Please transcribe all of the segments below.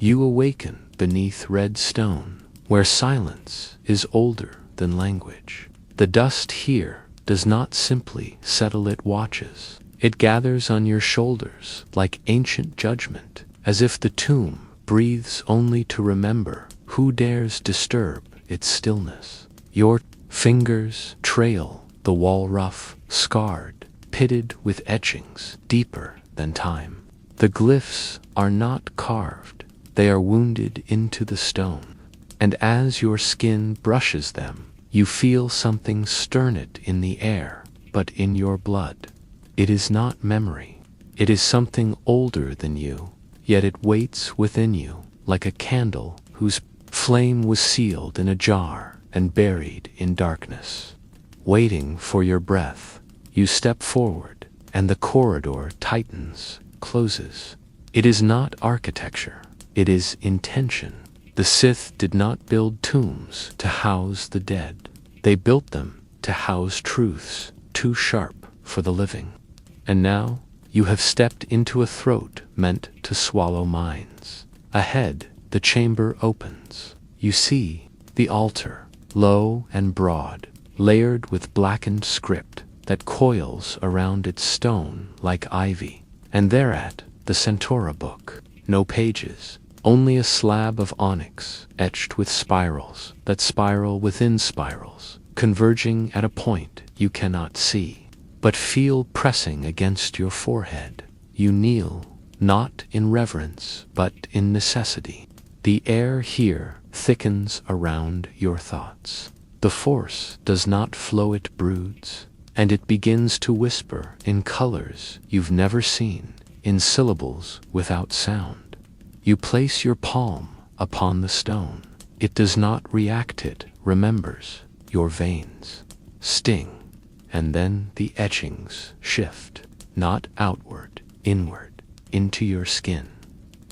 You awaken beneath red stone, where silence is older than language. The dust here does not simply settle, it watches. It gathers on your shoulders like ancient judgment, as if the tomb breathes only to remember who dares disturb its stillness. Your fingers trail the wall, rough, scarred, pitted with etchings deeper than time. The glyphs are not carved, they are wounded into the stone, and as your skin brushes them, you feel something stir it in the air, but in your blood. It is not memory, it is something older than you, yet it waits within you like a candle whose flame was sealed in a jar and buried in darkness. Waiting for your breath, you step forward, and the corridor tightens, closes. It is not architecture, it is intention. The Sith did not build tombs to house the dead. They built them to house truths too sharp for the living. And now you have stepped into a throat meant to swallow minds. Ahead, the chamber opens. You see the altar, low and broad, layered with blackened script that coils around its stone like ivy. And thereat, the Centaura book. No pages, only a slab of onyx etched with spirals that spiral within spirals, converging at a point you cannot see, but feel pressing against your forehead. You kneel, not in reverence, but in necessity. The air here thickens around your thoughts. The force does not flow, it broods, and it begins to whisper in colors you've never seen, in syllables without sound. You place your palm upon the stone. It does not react, it remembers. Your veins sting, and then the etchings shift, not outward, inward, into your skin.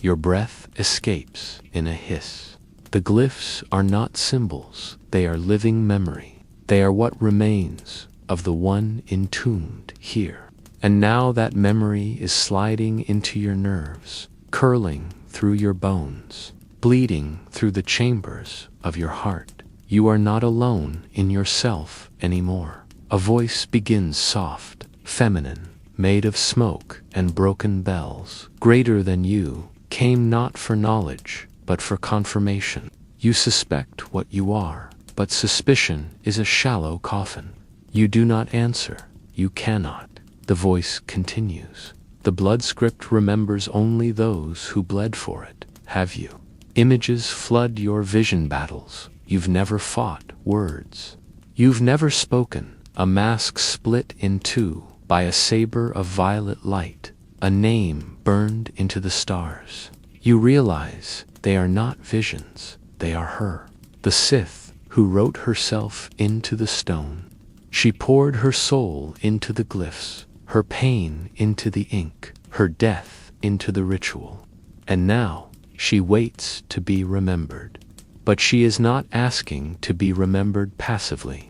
Your breath escapes in a hiss. The glyphs are not symbols, they are living memory. They are what remains of the one entombed here. And now that memory is sliding into your nerves, curling through your bones, bleeding through the chambers of your heart. You are not alone in yourself anymore. A voice begins soft, feminine, made of smoke and broken bells. Greater than you, came not for knowledge, but for confirmation. You suspect what you are, but suspicion is a shallow coffin. You do not answer, you cannot. The voice continues. The blood script remembers only those who bled for it. Have you? Images flood your vision battles. You've never fought words. You've never spoken. A mask split in two by a saber of violet light. A name burned into the stars. You realize they are not visions. They are her. The Sith who wrote herself into the stone. She poured her soul into the glyphs, her pain into the ink, her death into the ritual. And now she waits to be remembered. But she is not asking to be remembered passively.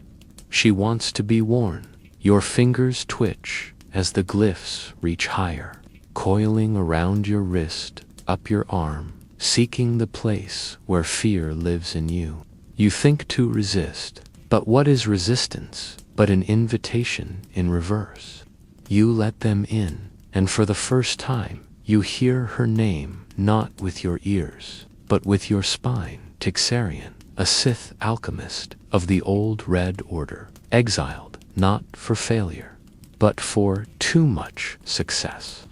She wants to be worn. Your fingers twitch as the glyphs reach higher, coiling around your wrist, up your arm, seeking the place where fear lives in you. You think to resist, but what is resistance but an invitation in reverse? You let them in, and for the first time, you hear her name not with your ears, but with your spine. Tixarian, a Sith alchemist of the old Red Order, exiled not for failure, but for too much success.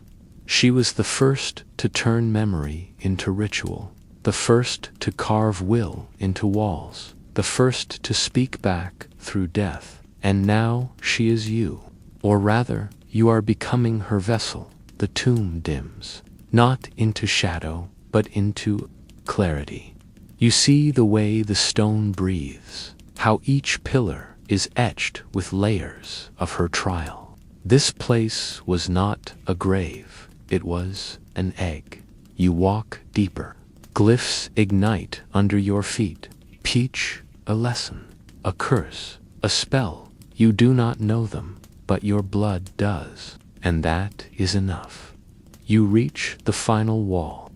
She was the first to turn memory into ritual, the first to carve will into walls, the first to speak back through death. And now she is you, or rather, you are becoming her vessel. The tomb dims, not into shadow, but into clarity. You see the way the stone breathes, how each pillar is etched with layers of her trial. This place was not a grave, it was an egg. You walk deeper. Glyphs ignite under your feet. Peach, a lesson, a curse, a spell. You do not know them, but your blood does, and that is enough. You reach the final wall.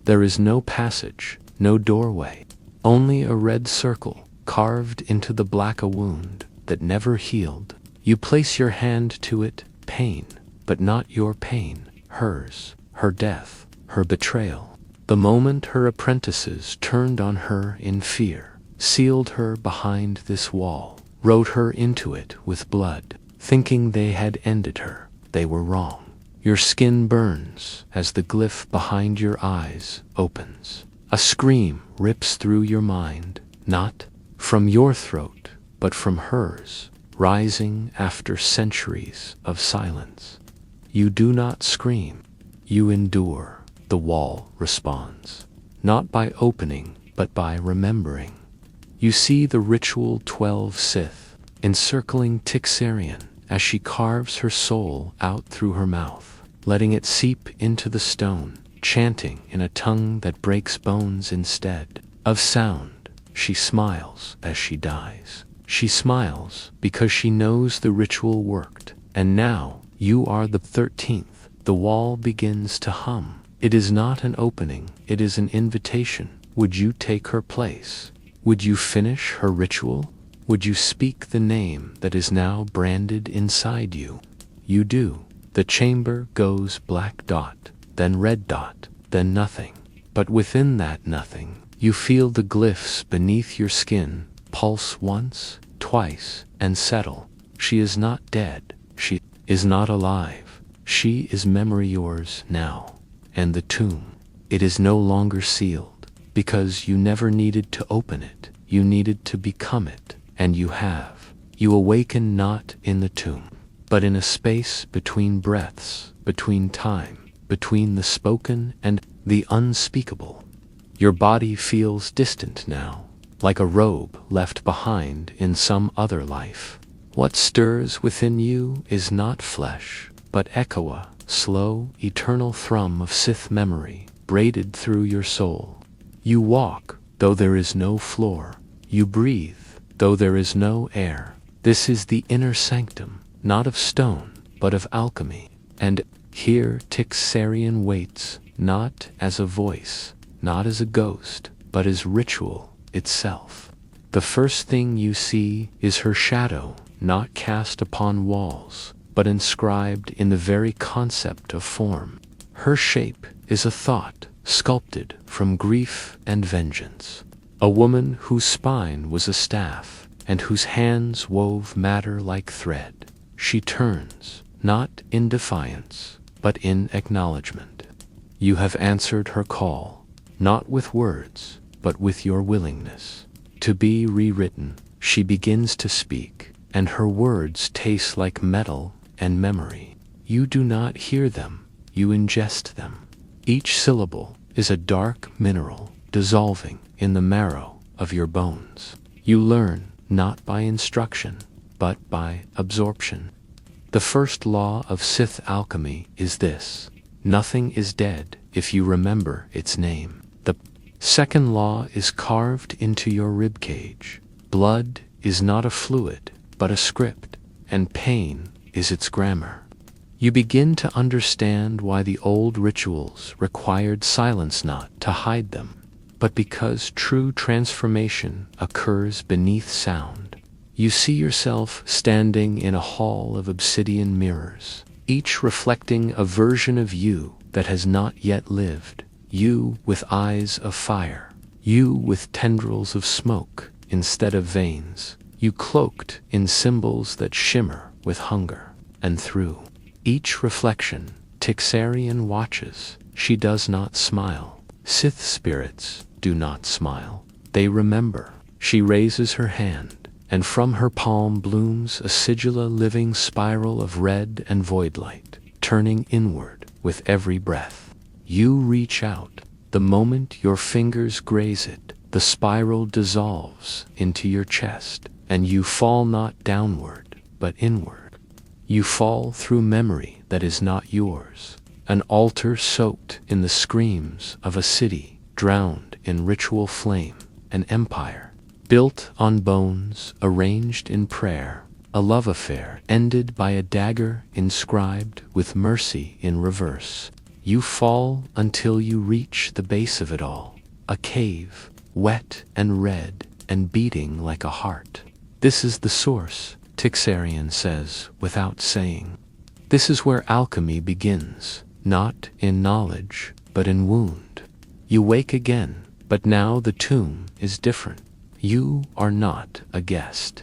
There is no passage, no doorway, only a red circle carved into the black, a wound that never healed. You place your hand to it, pain, but not your pain, hers, her death, her betrayal. The moment her apprentices turned on her in fear, sealed her behind this wall, wrote her into it with blood, thinking they had ended her, they were wrong. Your skin burns as the glyph behind your eyes opens. A scream rips through your mind, not from your throat, but from hers, rising after centuries of silence. You do not scream, you endure. The wall responds, not by opening, but by remembering. You see the ritual 12 SITH encircling Tixarian as she carves her soul out through her mouth, letting it seep into the stone, chanting in a tongue that breaks bones instead of sound. She smiles as she dies. She smiles because she knows the ritual worked, and now you are the 13th. The wall begins to hum. It is not an opening, it is an invitation. Would you take her place? Would you finish her ritual? Would you speak the name that is now branded inside you? You do. The chamber goes black dot, then red dot, then nothing. But within that nothing, you feel the glyphs beneath your skin pulse once, twice, and settle. She is not dead. She is not alive. She is memory, yours now. And the tomb, it is no longer sealed, because you never needed to open it. You needed to become it, and you have. You awaken not in the tomb, but in a space between breaths, between time, between the spoken and the unspeakable. Your body feels distant now, like a robe left behind in some other life. What stirs within you is not flesh, but echoa, slow, eternal thrum of SITH memory, braided through your soul. You walk, though there is no floor. You breathe, though there is no air. This is the inner sanctum, not of stone, but of alchemy. And here Tixarian waits, not as a voice, not as a ghost, but as ritual itself. The first thing you see is her shadow, not cast upon walls, but inscribed in the very concept of form. Her shape is a thought, sculpted from grief and vengeance. A woman whose spine was a staff, and whose hands wove matter like thread. She turns, not in defiance, but in acknowledgement. You have answered her call, not with words, but with your willingness to be rewritten. She begins to speak, and her words taste like metal and memory. You do not hear them, you ingest them. Each syllable is a dark mineral dissolving in the marrow of your bones. You learn not by instruction, but by absorption. The first law of SITH alchemy is this: nothing is dead if you remember its name. The second law is carved into your ribcage. Blood is not a fluid, but a script, and pain is its grammar. You begin to understand why the old rituals required silence, not to hide them, but because true transformation occurs beneath sound. You see yourself standing in a hall of obsidian mirrors, each reflecting a version of you that has not yet lived. You with eyes of fire, you with tendrils of smoke instead of veins, you cloaked in symbols that shimmer with hunger. And through each reflection, Tixarian watches. She does not smile. SITH spirits do not smile. They remember. She raises her hand, and from her palm blooms a sigilla living spiral of red and void light, turning inward with every breath. You reach out. The moment your fingers graze it, the spiral dissolves into your chest, and you fall not downward, but inward. You fall through memory that is not yours, an altar soaked in the screams of a city, drowned in ritual flame, an empire built on bones arranged in prayer, a love affair ended by a dagger inscribed with mercy in reverse. You fall until you reach the base of it all, a cave, wet and red and beating like a heart. This is the source, Tixarian says without saying. This is where alchemy begins, not in knowledge, but in wound. You wake again, but now the tomb is different. You are not a guest.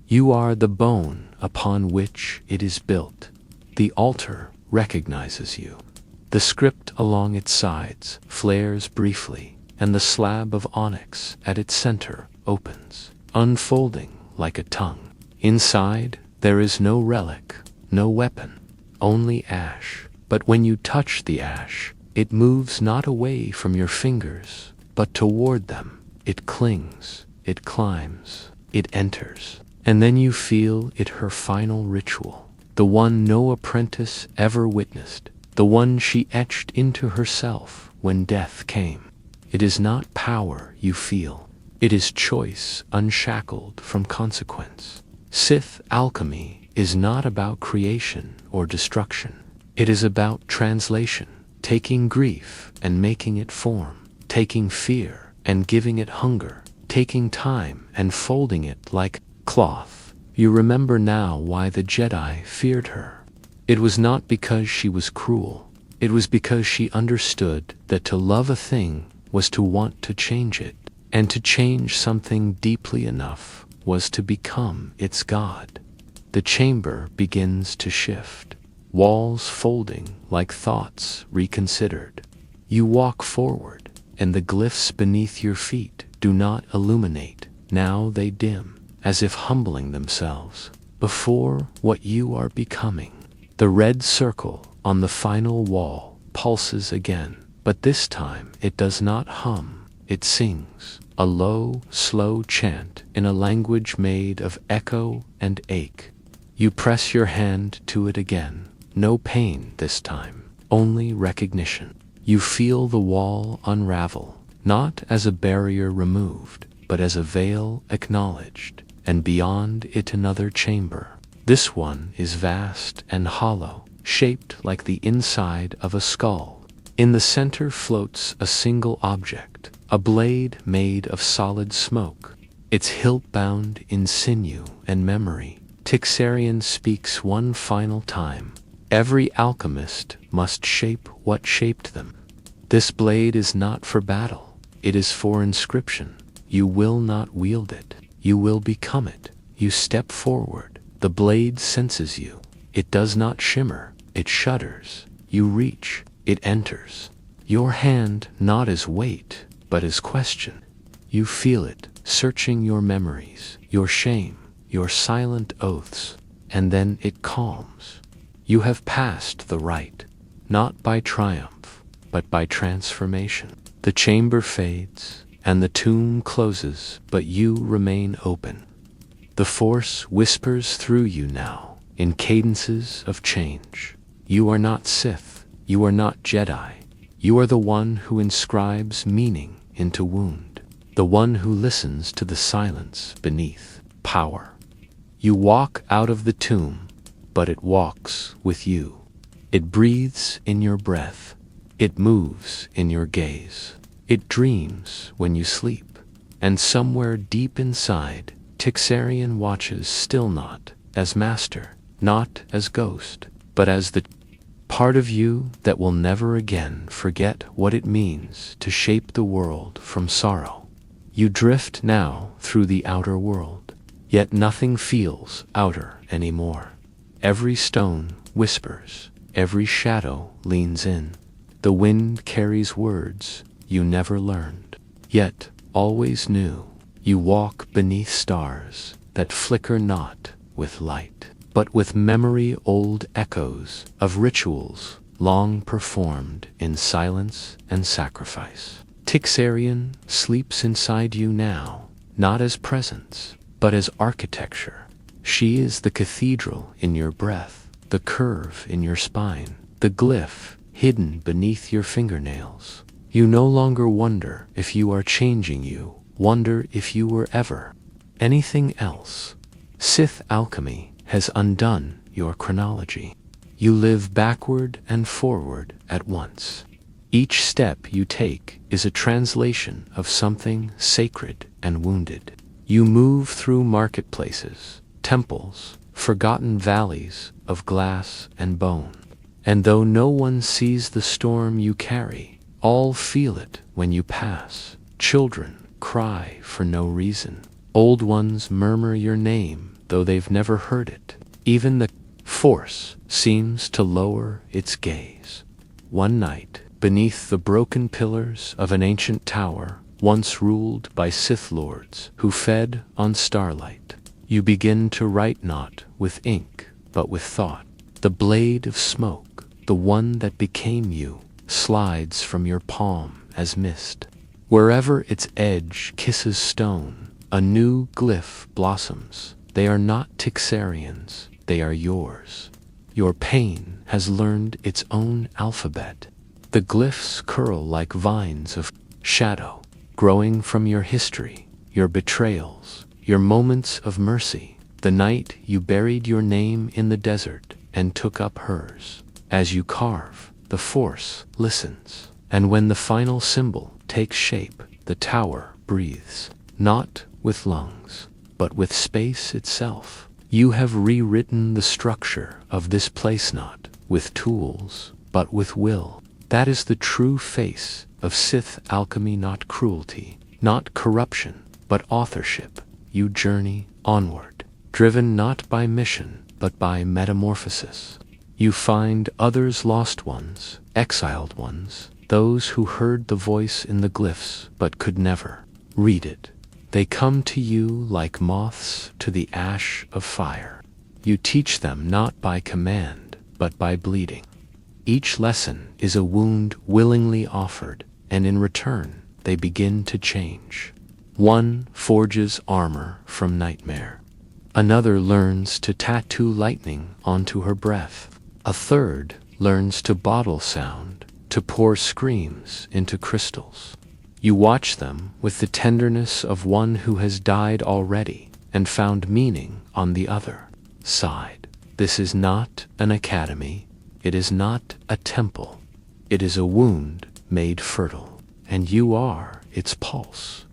You are the bone upon which it is built. The altar recognizes you. The script along its sides flares briefly, and the slab of onyx at its center opens, unfolding like a tongue. Inside, there is no relic, no weapon, only ash. But when you touch the ash, it moves not away from your fingers, but toward them. It clings, it climbs, it enters. And then you feel it, her final ritual, the one no apprentice ever witnessed, the one she etched into herself when death came. It is not power you feel. It is choice unshackled from consequence. SITH alchemy is not about creation or destruction. It is about translation, taking grief and making it form, taking fear and giving it hunger, taking time and folding it like cloth. You remember now why the Jedi feared her. It was not because she was cruel. It was because she understood that to love a thing was to want to change it, and to change something deeply enough was to become its god. The chamber begins to shift, walls folding like thoughts reconsidered. You walk forward, and the glyphs beneath your feet do not illuminate. Now they dim, as if humbling themselves before what you are becoming. The red circle on the final wall pulses again, but this time it does not hum, it sings, a low, slow chant in a language made of echo and ache. You press your hand to it again, no pain this time, only recognition. You feel the wall unravel, not as a barrier removed, but as a veil acknowledged, and beyond it another chamber. This one is vast and hollow, shaped like the inside of a skull. In the center floats a single object, a blade made of solid smoke, its hilt bound in sinew and memory. Tixarian speaks one final time. Every alchemist must shape what shaped them. This blade is not for battle, it is for inscription. You will not wield it, you will become it. You step forward, the blade senses you. It does not shimmer, it shudders. You reach, it enters. Your hand not as weight, but as question. You feel it, searching your memories, your shame, your silent oaths, and then it calms. You have passed the rite, not by triumph, but by transformation. The chamber fades, and the tomb closes, but you remain open. The Force whispers through you now, in cadences of change. You are not Sith, you are not Jedi. You are the one who inscribes meaning into wound, the one who listens to the silence beneath power. You walk out of the tomb, but it walks with you. It breathes in your breath. It moves in your gaze. It dreams when you sleep. And somewhere deep inside, Tixarian watches still not as master, not as ghost, but as the part of you that will never again forget what it means to shape the world from sorrow. You drift now through the outer world, yet nothing feels outer anymore. Every stone whispers, every shadow leans in. The wind carries words you never learned, yet always knew. You walk beneath stars that flicker not with light, but with memory-old echoes of rituals long performed in silence and sacrifice. Tixarian sleeps inside you now, not as presence, but as architecture. She is the cathedral in your breath, the curve in your spine, the glyph hidden beneath your fingernails. You no longer wonder if you are changing, you wonder if you were ever anything else. SITH alchemy has undone your chronology. You live backward and forward at once. Each step you take is a translation of something sacred and wounded. You move through marketplaces, temples, forgotten valleys of glass and bone. And though no one sees the storm you carry, all feel it when you pass. Children cry for no reason. Old ones murmur your name, though they've never heard it. Even the force seems to lower its gaze. One night, beneath the broken pillars of an ancient tower, once ruled by Sith lords who fed on starlight, you begin to write not with ink, but with thought. The blade of smoke, the one that became you, slides from your palm as mist. Wherever its edge kisses stone, a new glyph blossoms. They are not Tixarians, they are yours. Your pain has learned its own alphabet. The glyphs curl like vines of shadow, growing from your history, your betrayals, your moments of mercy, the night you buried your name in the desert and took up hers. As you carve, the force listens, and when the final symbol takes shape, the tower breathes, not with lungs, but with space itself. You have rewritten the structure of this place not with tools, but with will. That is the true face of Sith alchemy, not cruelty, not corruption, but authorship. You journey onward, driven not by mission, but by metamorphosis. You find others lost ones, exiled ones, those who heard the voice in the glyphs but could never read it. They come to you like moths to the ash of fire. You teach them not by command, but by bleeding. Each lesson is a wound willingly offered, and in return they begin to change. One forges armor from nightmare. Another learns to tattoo lightning onto her breath. A third learns to bottle sound, to pour screams into crystals. You watch them with the tenderness of one who has died already and found meaning on the other side. This is not an academy. It is not a temple. It is a wound made fertile, and you are its pulse.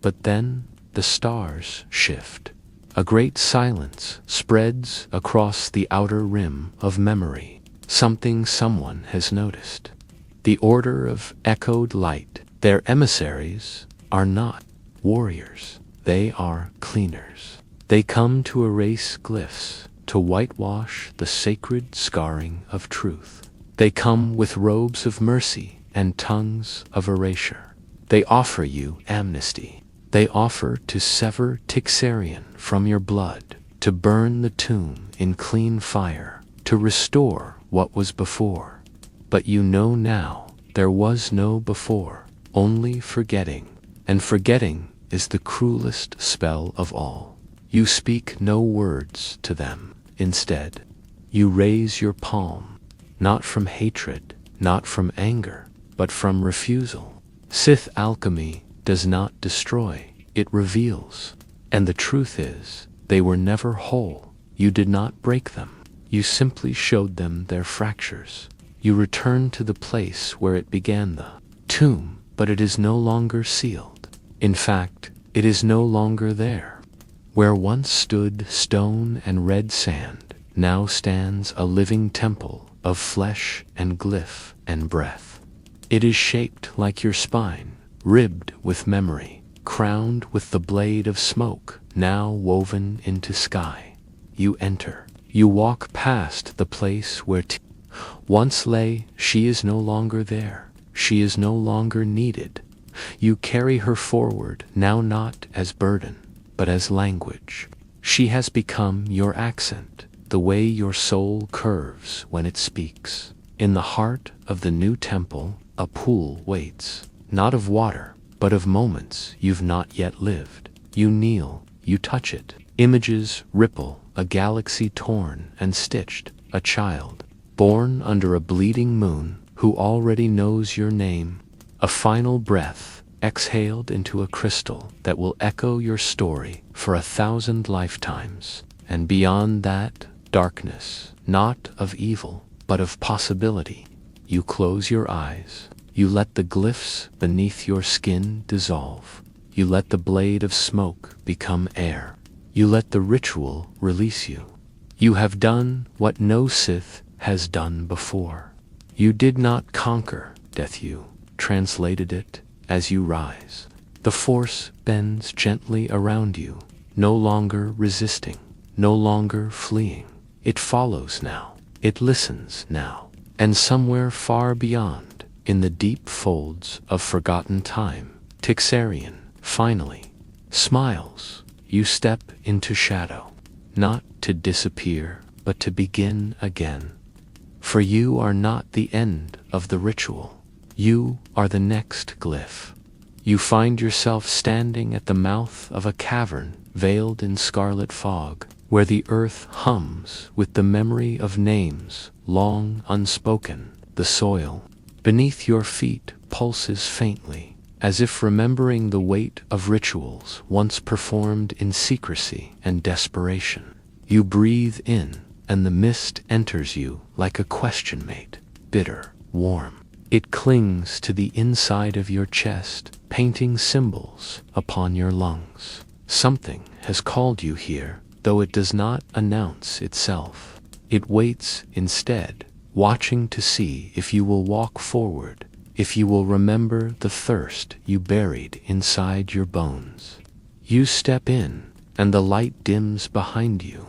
But then the stars shift. A great silence spreads across the outer rim of memory. Something someone has noticed. The Order of Echoed Light. Their emissaries are not warriors. They are cleaners. They come to erase glyphs, to whitewash the sacred scarring of truth. They come with robes of mercy and tongues of erasure. They offer you amnesty. They offer to sever Tixarian from your blood, to burn the tomb in clean fire, to restore what was before. But you know now there was no before, only forgetting, and forgetting is the cruelest spell of all. You speak no words to them. Instead, you raise your palm, not from hatred, not from anger, but from refusal. Sith alchemy does not destroy, it reveals. And the truth is, they were never whole. You did not break them. You simply showed them their fractures. You returned to the place where it began, the tomb, but it is no longer sealed. In fact, it is no longer there. Where once stood stone and red sand, now stands a living temple of flesh and glyph and breath. It is shaped like your spine, ribbed with memory, crowned with the blade of smoke, now woven into sky. You enter. You walk past the place where once lay. She is no longer there. She is no longer needed. You carry her forward, now not as burden, but as language. She has become your accent, the way your soul curves when it speaks. In the heart of the new temple, a pool waits, not of water, but of moments you've not yet lived. You kneel, you touch it. Images ripple, a galaxy torn and stitched, a child, born under a bleeding moon, who already knows your name. A final breath, exhaled into a crystal that will echo your story for 1,000 lifetimes. And beyond that, darkness, not of evil, but of possibility. You close your eyes. You let the glyphs beneath your skin dissolve. You let the blade of smoke become air. You let the ritual release you. You have done what no Sith has done before. You did not conquer death, you translated it as you rise. The Force bends gently around you, no longer resisting, no longer fleeing. It follows now. It listens now. And somewhere far beyond, in the deep folds of forgotten time, Tixarian finally smiles. You step into shadow, not to disappear, but to begin again. For you are not the end of the ritual. You are the next glyph. You find yourself standing at the mouth of a cavern veiled in scarlet fog, where the earth hums with the memory of names long unspoken. The soil beneath your feet pulses faintly, as if remembering the weight of rituals once performed in secrecy and desperation. You breathe in, and the mist enters you like a question mate, bitter, warm. It clings to the inside of your chest, painting symbols upon your lungs. Something has called you here, though it does not announce itself. It waits instead, watching to see if you will walk forward, if you will remember the thirst you buried inside your bones. You step in, and the light dims behind you,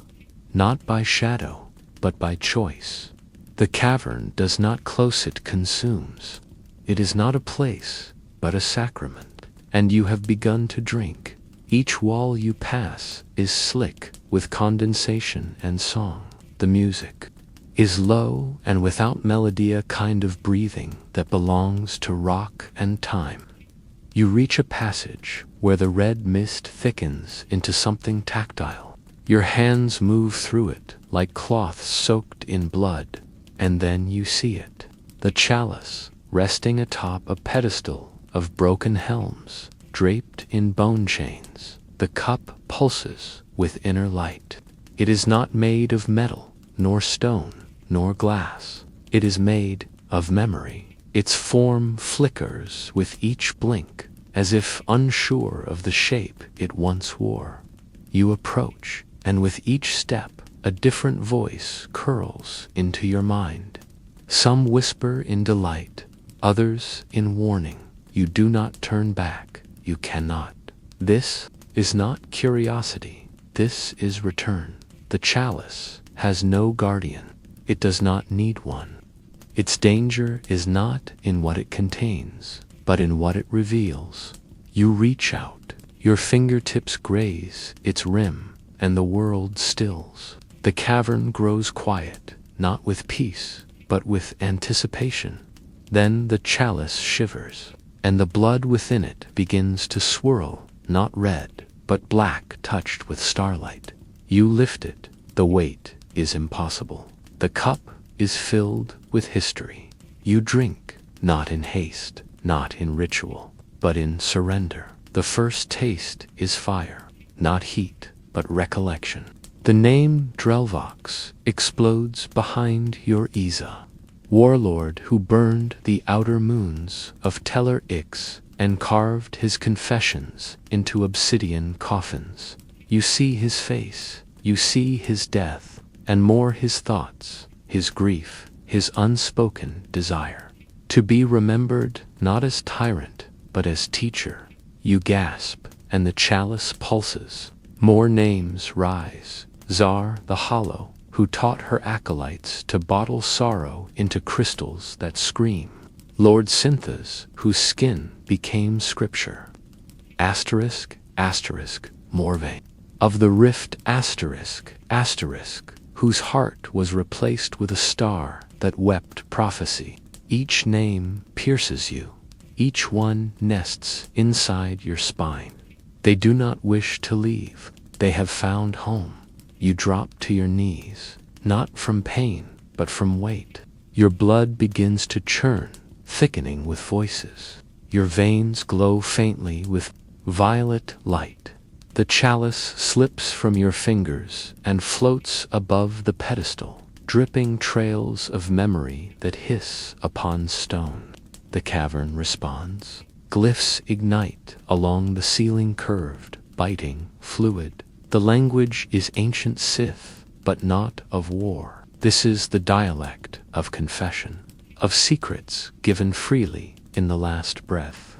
not by shadow, but by choice. The cavern does not close, it consumes. It is not a place, but a sacrament, and you have begun to drink. Each wall you pass is slick with condensation and song. The music is low and without melody, a kind of breathing that belongs to rock and time. You reach a passage where the red mist thickens into something tactile. Your hands move through it like cloth soaked in blood, and then you see it. The chalice resting atop a pedestal of broken helms, draped in bone chains. The cup pulses with inner light. It is not made of metal, nor stone, nor glass. It is made of memory. Its form flickers with each blink, as if unsure of the shape it once wore. You approach, and with each step, a different voice curls into your mind. Some whisper in delight, others in warning. You do not turn back. You cannot. This is not curiosity. This is return. The chalice has no guardian. It does not need one. Its danger is not in what it contains, but in what it reveals. You reach out. Your fingertips graze its rim, and the world stills. The cavern grows quiet, not with peace, but with anticipation. Then the chalice shivers, and the blood within it begins to swirl, not red, but black touched with starlight. You lift it. The weight is impossible. The cup is filled with history. You drink, not in haste, not in ritual, but in surrender. The first taste is fire, not heat, but recollection. The name Drelvox explodes behind your Iza, warlord who burned the outer moons of Teller Ix and carved his confessions into obsidian coffins. You see his face, you see his death, and more his thoughts, his grief, his unspoken desire. To be remembered not as tyrant, but as teacher. You gasp, and the chalice pulses. More names rise. Zar the Hollow, who taught her acolytes to bottle sorrow into crystals that scream. Lord Synthas, whose skin became scripture. Asterisk, asterisk, Morvain. Of the rift asterisk, asterisk, whose heart was replaced with a star that wept prophecy. Each name pierces you. Each one nests inside your spine. They do not wish to leave. They have found home. You drop to your knees, not from pain, but from weight. Your blood begins to churn, thickening with voices. Your veins glow faintly with violet light. The chalice slips from your fingers and floats above the pedestal, dripping trails of memory that hiss upon stone. The cavern responds. Glyphs ignite along the ceiling, curved, biting, fluid. The language is ancient SITH, but not of war. This is the dialect of confession, of secrets given freely in the last breath.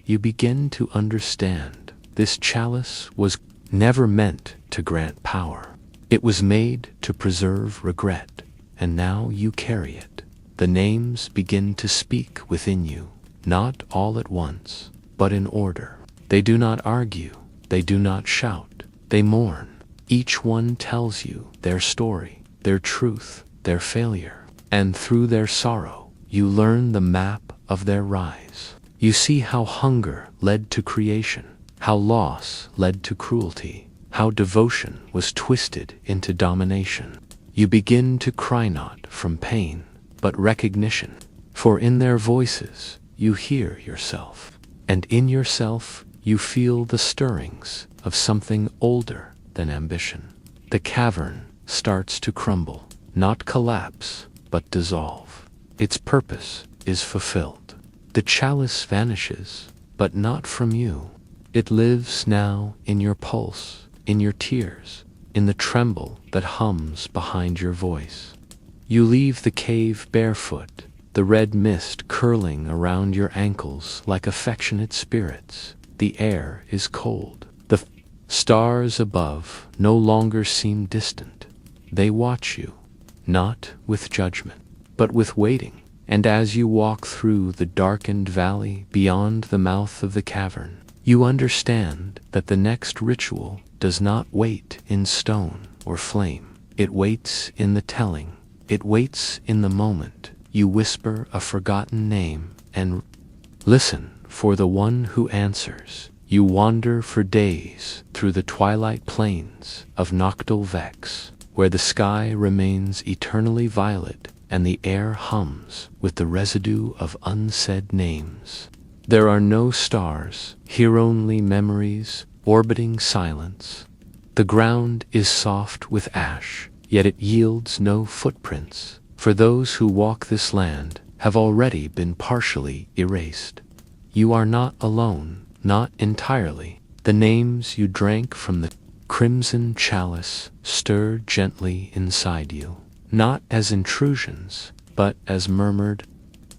You begin to understand this chalice was never meant to grant power. It was made to preserve regret, and now you carry it. The names begin to speak within you, not all at once, but in order. They do not argue, they do not shout, they mourn. Each one tells you their story, their truth, their failure, and through their sorrow, you learn the map of their rise. You see how hunger led to creation, how loss led to cruelty, how devotion was twisted into domination. You begin to cry not from pain, but recognition, for in their voices you hear yourself, and in yourself you feel the stirrings of something older than ambition. The cavern starts to crumble, not collapse, but dissolve. Its purpose is fulfilled. The chalice vanishes, but not from you. It lives now in your pulse, in your tears, in the tremble that hums behind your voice. You leave the cave barefoot, the red mist curling around your ankles like affectionate spirits. The air is cold. The stars above no longer seem distant. They watch you, not with judgment, but with waiting. And as you walk through the darkened valley beyond the mouth of the cavern, you understand that the next ritual does not wait in stone or flame. It waits in the telling. It waits in the moment. You whisper a forgotten name and listen for the one who answers. You wander for days through the twilight plains of Noctil Vex, where the sky remains eternally violet and the air hums with the residue of unsaid names. There are no stars, here only memories, orbiting silence. The ground is soft with ash, yet it yields no footprints, for those who walk this land have already been partially erased. You are not alone, not entirely. The names you drank from the crimson chalice stir gently inside you, not as intrusions, but as murmured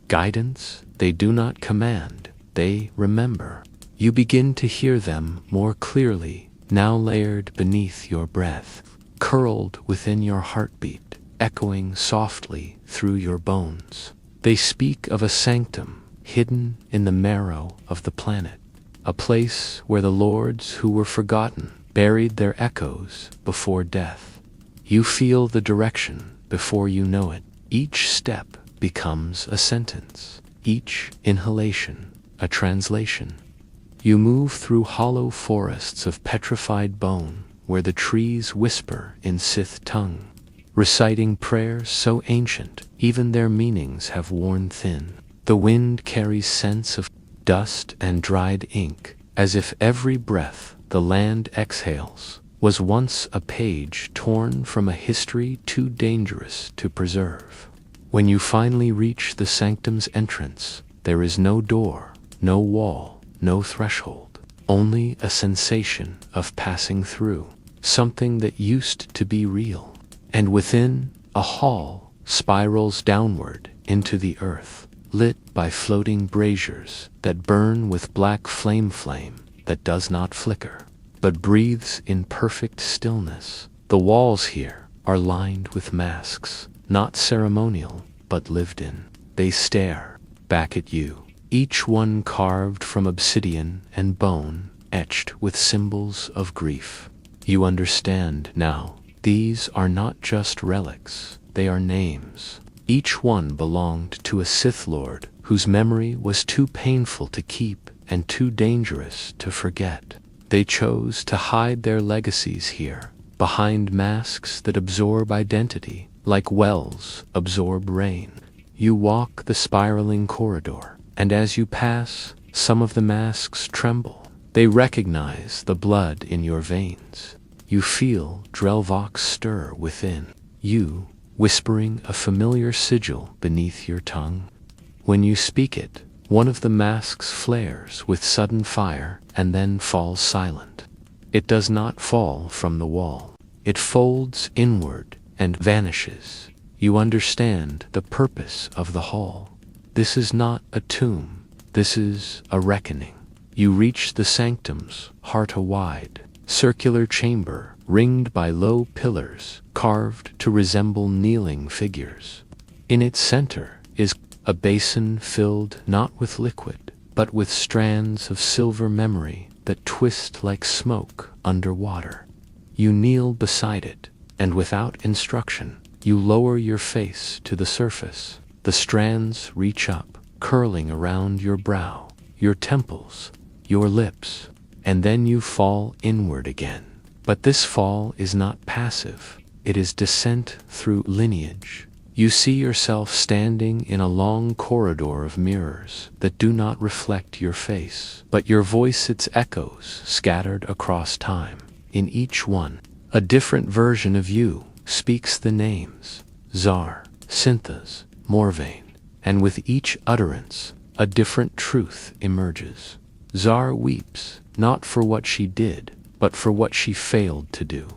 guidance. They do not command, they remember. You begin to hear them more clearly, now layered beneath your breath, curled within your heartbeat, echoing softly through your bones. They speak of a sanctum hidden in the marrow of the planet, a place where the lords who were forgotten buried their echoes before death. You feel the direction before you know it. Each step becomes a sentence, each inhalation a translation. You move through hollow forests of petrified bone, where the trees whisper in SITH tongue, reciting prayers so ancient even their meanings have worn thin. The wind carries scents of dust and dried ink, as if every breath the land exhales was once a page torn from a history too dangerous to preserve. When you finally reach the sanctum's entrance, there is no door, no wall, no threshold, only a sensation of passing through something that used to be real. And within, a hall spirals downward into the earth, lit by floating braziers that burn with black flame that does not flicker, but breathes in perfect stillness. The walls here are lined with masks, not ceremonial, but lived in. They stare back at you, each one carved from obsidian and bone, etched with symbols of grief. You understand now, these are not just relics, they are names. Each one belonged to a Sith Lord whose memory was too painful to keep and too dangerous to forget. They chose to hide their legacies here, behind masks that absorb identity, like wells absorb rain. You walk the spiraling corridor, and as you pass, some of the masks tremble. They recognize the blood in your veins. You feel Drelvox stir within. You whispering a familiar sigil beneath your tongue. When you speak it, one of the masks flares with sudden fire and then falls silent. It does not fall from the wall. It folds inward and vanishes. You understand the purpose of the hall. This is not a tomb. This is a reckoning. You reach the sanctum's heart-a-wide, circular chamber ringed by low pillars carved to resemble kneeling figures. In its center is a basin filled not with liquid, but with strands of silver memory that twist like smoke underwater. You kneel beside it, and without instruction, you lower your face to the surface. The strands reach up, curling around your brow, your temples, your lips, and then you fall inward again. But this fall is not passive. It is descent through lineage. You see yourself standing in a long corridor of mirrors that do not reflect your face, but your voice its echoes scattered across time. In each one, a different version of you speaks the names Zar, Synthas, Morvain, and with each utterance, a different truth emerges. Zar weeps, not for what she did, but for what she failed to do.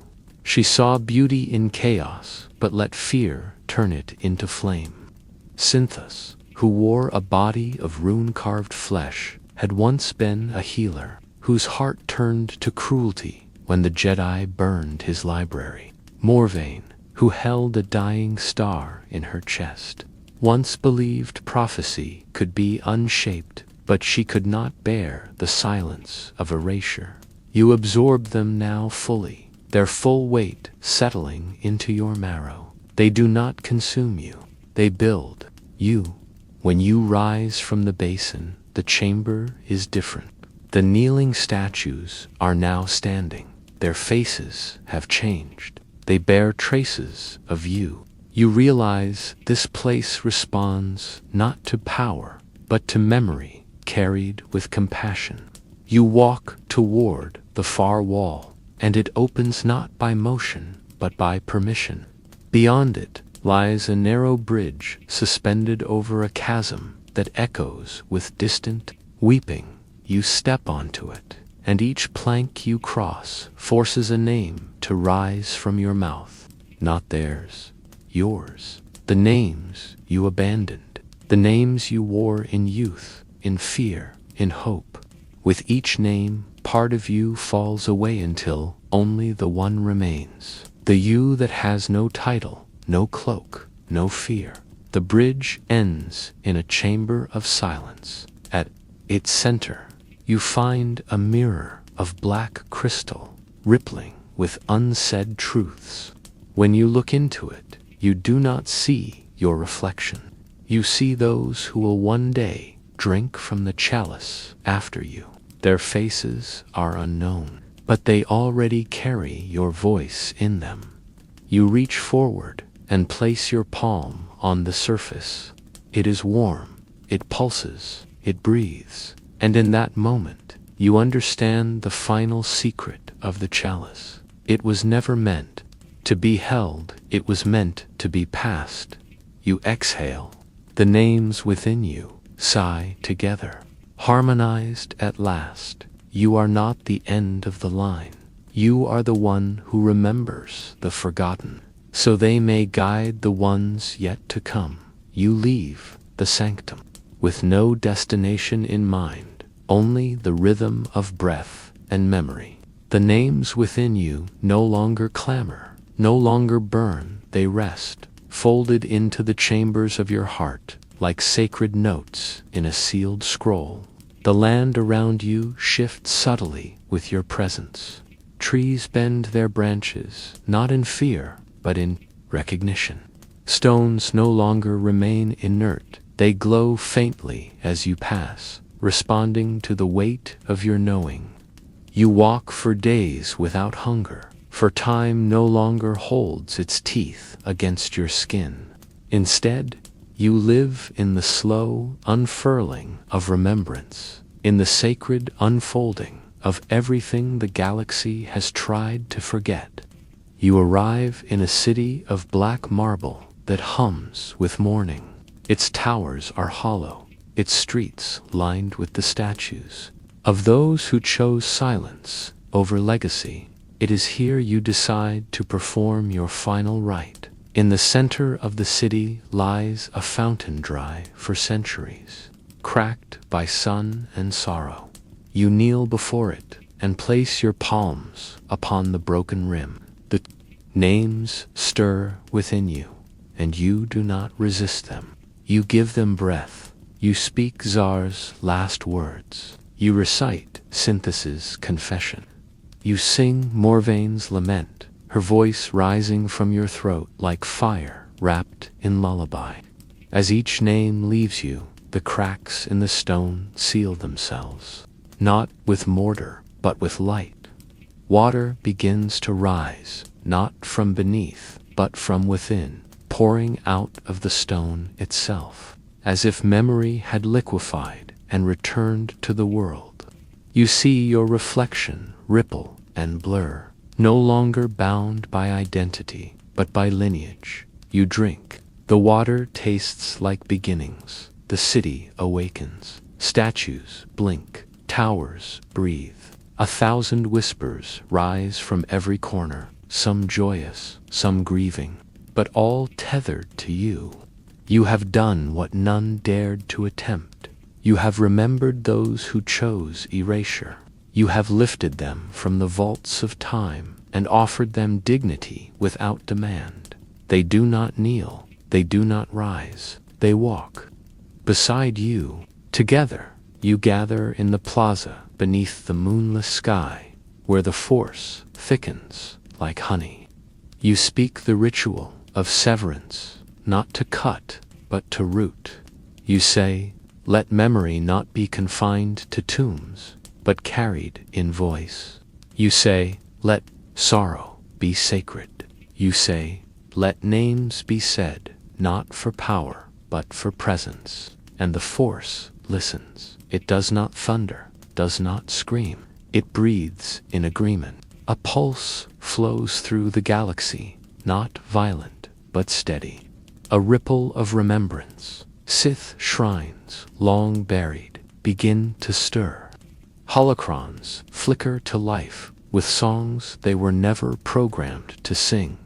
She saw beauty in chaos, but let fear turn it into flame. Synthas, who wore a body of rune-carved flesh, had once been a healer, whose heart turned to cruelty when the Jedi burned his library. Morvain, who held a dying star in her chest, once believed prophecy could be unshaped, but she could not bear the silence of erasure. You absorb them now fully, their full weight settling into your marrow. They do not consume you, they build you. When you rise from the basin, the chamber is different. The kneeling statues are now standing. Their faces have changed. They bear traces of you. You realize this place responds not to power, but to memory carried with compassion. You walk toward the far wall, and it opens not by motion, but by permission. Beyond it lies a narrow bridge suspended over a chasm that echoes with distant weeping. You step onto it, and each plank you cross forces a name to rise from your mouth. Not theirs, yours. The names you abandoned, the names you wore in youth, in fear, in hope. With each name, part of you falls away until only the one remains. The you that has no title, no cloak, no fear. The bridge ends in a chamber of silence. At its center, you find a mirror of black crystal, rippling with unsaid truths. When you look into it, you do not see your reflection. You see those who will one day drink from the chalice after you. Their faces are unknown, but they already carry your voice in them. You reach forward and place your palm on the surface. It is warm, it pulses, it breathes, and in that moment, you understand the final secret of the chalice. It was never meant to be held, it was meant to be passed. You exhale. The names within you sigh together. Harmonized at last. You are not the end of the line. You are the one who remembers the forgotten, so they may guide the ones yet to come. You leave the sanctum with no destination in mind, only the rhythm of breath and memory. The names within you no longer clamor, no longer burn, they rest, folded into the chambers of your heart like sacred notes in a sealed scroll. The land around you shifts subtly with your presence. Trees bend their branches, not in fear, but in recognition. Stones no longer remain inert, they glow faintly as you pass, responding to the weight of your knowing. You walk for days without hunger, for time no longer holds its teeth against your skin. Instead, you live in the slow unfurling of remembrance, in the sacred unfolding of everything the galaxy has tried to forget. You arrive in a city of black marble, that hums with morning. Its towers are hollow, its streets lined with the statues of those who chose silence over legacy. It is here you decide to perform your final rite. In the center of the city lies a fountain dry for centuries, cracked by sun and sorrow. You kneel before it and place your palms upon the broken rim. The names stir within you, and you do not resist them. You give them breath. You speak Tsar's last words. You recite Synthes's confession. You sing Morvaine's lament, her voice rising from your throat like fire wrapped in lullaby. As each name leaves you, the cracks in the stone seal themselves, not with mortar, but with light. Water begins to rise, not from beneath, but from within, pouring out of the stone itself, as if memory had liquefied and returned to the world. You see your reflection ripple and blur, no longer bound by identity, but by lineage. You drink. The water tastes like beginnings. The city awakens. Statues blink. Towers breathe. 1,000 whispers rise from every corner, some joyous, some grieving, but all tethered to you. You have done what none dared to attempt. You have remembered those who chose erasure. You have lifted them from the vaults of time and offered them dignity without demand. They do not kneel, they do not rise, they walk. Beside you, together, you gather in the plaza beneath the moonless sky, where the force thickens like honey. You speak the ritual of severance, not to cut, but to root. You say, let memory not be confined to tombs, but carried in voice. You say, let sorrow be sacred. You say, let names be said, not for power, but for presence. And the force listens. It does not thunder, does not scream. It breathes in agreement. A pulse flows through the galaxy, not violent, but steady. A ripple of remembrance. SITH shrines, long buried, begin to stir. Holocrons flicker to life with songs they were never programmed to sing.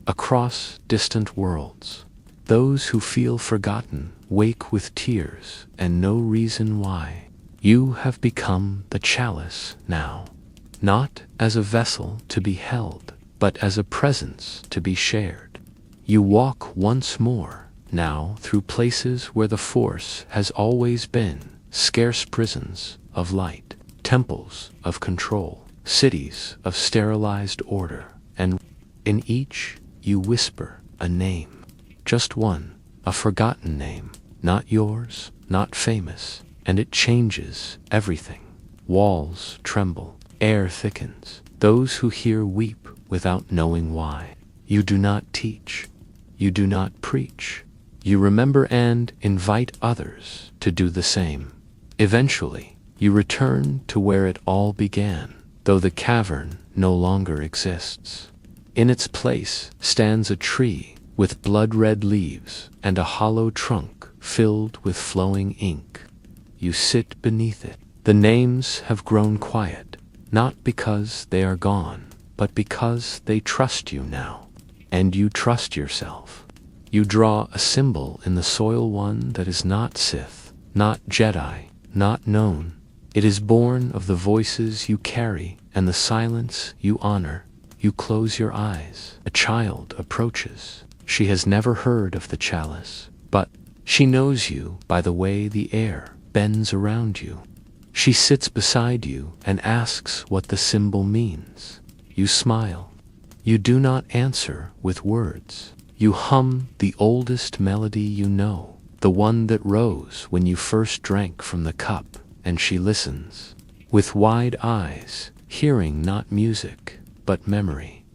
Across distant worlds, those who feel forgotten wake with tears and no reason why. You have become the chalice now, not as a vessel to be held, but as a presence to be shared. You walk once more, now through places where the force has always been, scarce prisons of light, temples of control, cities of sterilized order, and in each you whisper a name, just one, a forgotten name, not yours, not famous, and it changes everything. Walls tremble, air thickens. Those who hear weep without knowing why. You do not teach, you do not preach. You remember and invite others to do the same. Eventually, you return to where it all began, though the cavern no longer exists. In its place stands a tree with blood-red leaves and a hollow trunk filled with flowing ink. You sit beneath it. The names have grown quiet, not because they are gone, but because they trust you now, and you trust yourself. You draw a symbol in the soil, one that is not Sith, not Jedi, not known. It is born of the voices you carry and the silence you honor. You close your eyes. A child approaches. She has never heard of the chalice, but she knows you by the way the air bends around you. She sits beside you and asks what the symbol means. You smile. You do not answer with words. You hum the oldest melody you know, the one that rose when you first drank from the cup, and she listens, with wide eyes, hearing not music, but memory.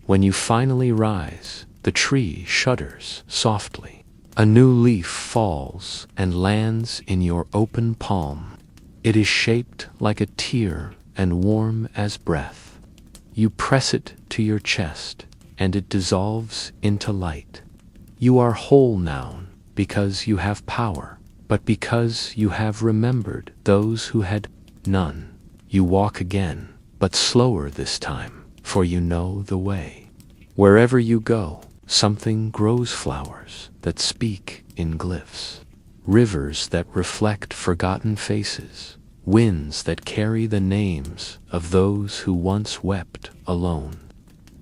When you finally rise, the tree shudders softly. A new leaf falls and lands in your open palm. It is shaped like a tear and warm as breath. You press it to your chest, and it dissolves into light. You are whole now, because you have power, but because you have remembered those who had none. You walk again, but slower this time, for you know the way. Wherever you go, something grows, flowers that speak in glyphs, rivers that reflect forgotten faces, winds that carry the names of those who once wept alone.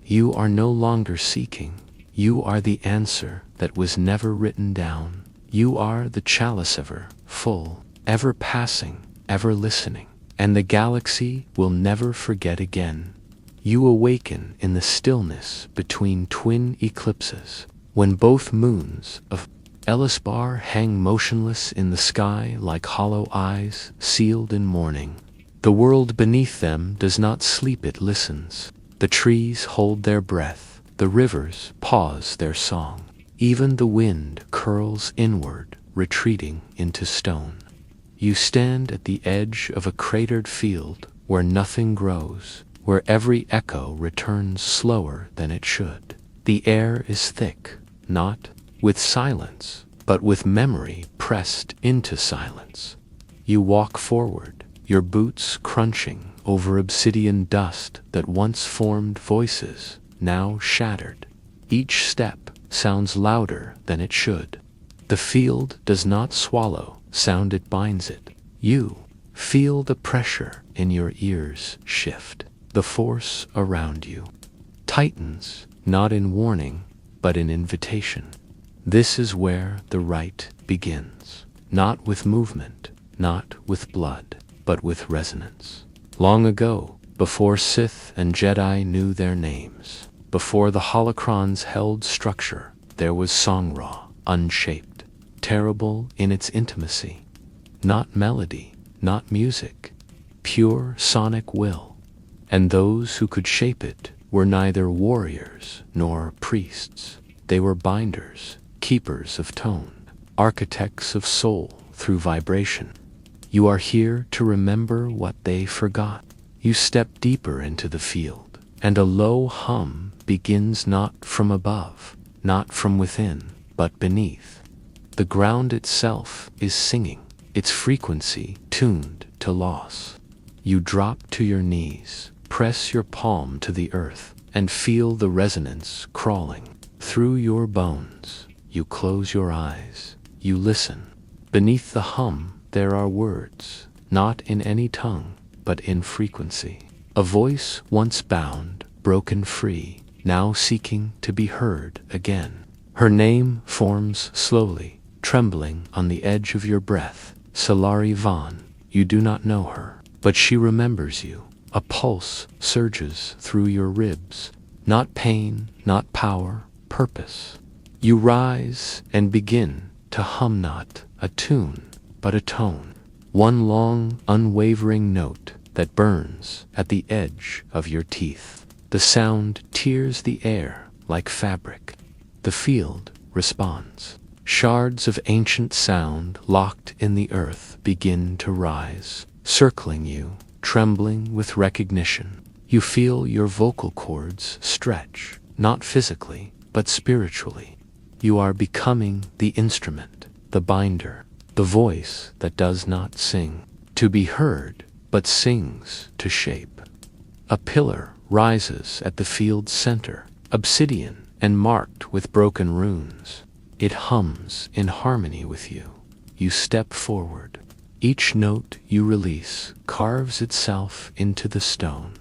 You are no longer seeking. You are the answer that was never written down. You are the chalice ever full, ever passing, ever listening, and the galaxy will never forget again. You awaken in the stillness between twin eclipses, when both moons of Elisbar hang motionless in the sky like hollow eyes sealed in mourning. The world beneath them does not sleep, it listens. The trees hold their breath. The rivers pause their song. Even the wind curls inward, retreating into stone. You stand at the edge of a cratered field where nothing grows, where every echo returns slower than it should. The air is thick, not with silence, but with memory pressed into silence. You walk forward, your boots crunching over obsidian dust that once formed voices, now shattered. Each step sounds louder than it should. The field does not swallow sound, it binds it. You feel the pressure in your ears shift. The force around you tightens, not in warning, but in invitation. This is where the rite begins, not with movement, not with blood, but with resonance. Long ago, before Sith and Jedi knew their names, before the holocrons held structure, there was song raw, unshaped, terrible in its intimacy. Not melody, not music, pure sonic will. And those who could shape it were neither warriors nor priests. They were binders, keepers of tone, architects of soul through vibration. You are here to remember what they forgot. You step deeper into the field, and a low hum begins, not from above, not from within, but beneath. The ground itself is singing, its frequency tuned to loss. You drop to your knees, press your palm to the earth, and feel the resonance crawling through your bones. You close your eyes, you listen. Beneath the hum there are words, not in any tongue, but in frequency. A voice once bound, broken free, now seeking to be heard again. Her name forms slowly, trembling on the edge of your breath. Solari Vaughn. You do not know her, but she remembers you. A pulse surges through your ribs. Not pain, not power, purpose. You rise and begin to hum, not a tune, but a tone. One long, unwavering note that burns at the edge of your teeth. The sound tears the air like fabric. The field responds. Shards of ancient sound locked in the earth begin to rise, circling you, trembling with recognition. You feel your vocal cords stretch, not physically, but spiritually. You are becoming the instrument, the binder, the voice that does not sing to be heard, but sings to shape. A pillar rises at the field's center, obsidian and marked with broken runes. It hums in harmony with you. You step forward. Each note you release carves itself into the stone.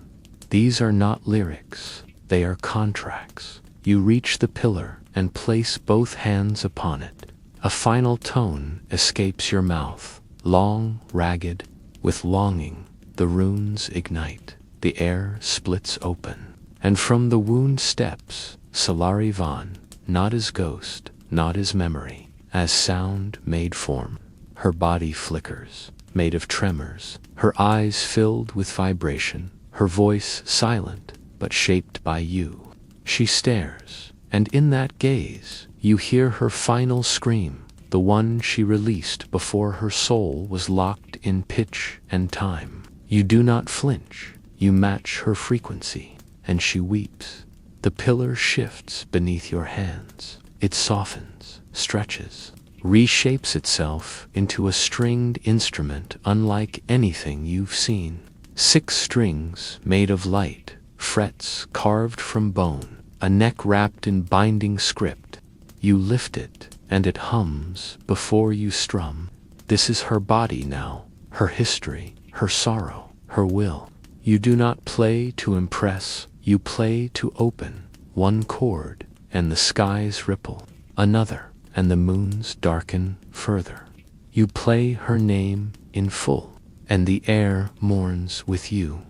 These are not lyrics, they are contracts. You reach the pillar and place both hands upon it. A final tone escapes your mouth, long, ragged, with longing. The runes ignite. The air splits open, and from the wound steps Solari Vaughn, not as ghost, not as memory, as sound made form. Her body flickers, made of tremors, her eyes filled with vibration, her voice silent but shaped by you. She stares, and in that gaze you hear her final scream, the one she released before her soul was locked in pitch and time. You do not flinch. You match her frequency, and she weeps. The pillar shifts beneath your hands. it softens, stretches, reshapes itself into a stringed instrument unlike anything you've seen. 6 strings made of light, frets carved from bone, a neck wrapped in binding script. You lift it, and it hums before you strum. This is her body now, her history, her sorrow, her will. You do not play to impress, you play to open. 1 chord, and the skies ripple. Another, and the moons darken further. You play her name in full, and the air mourns with you.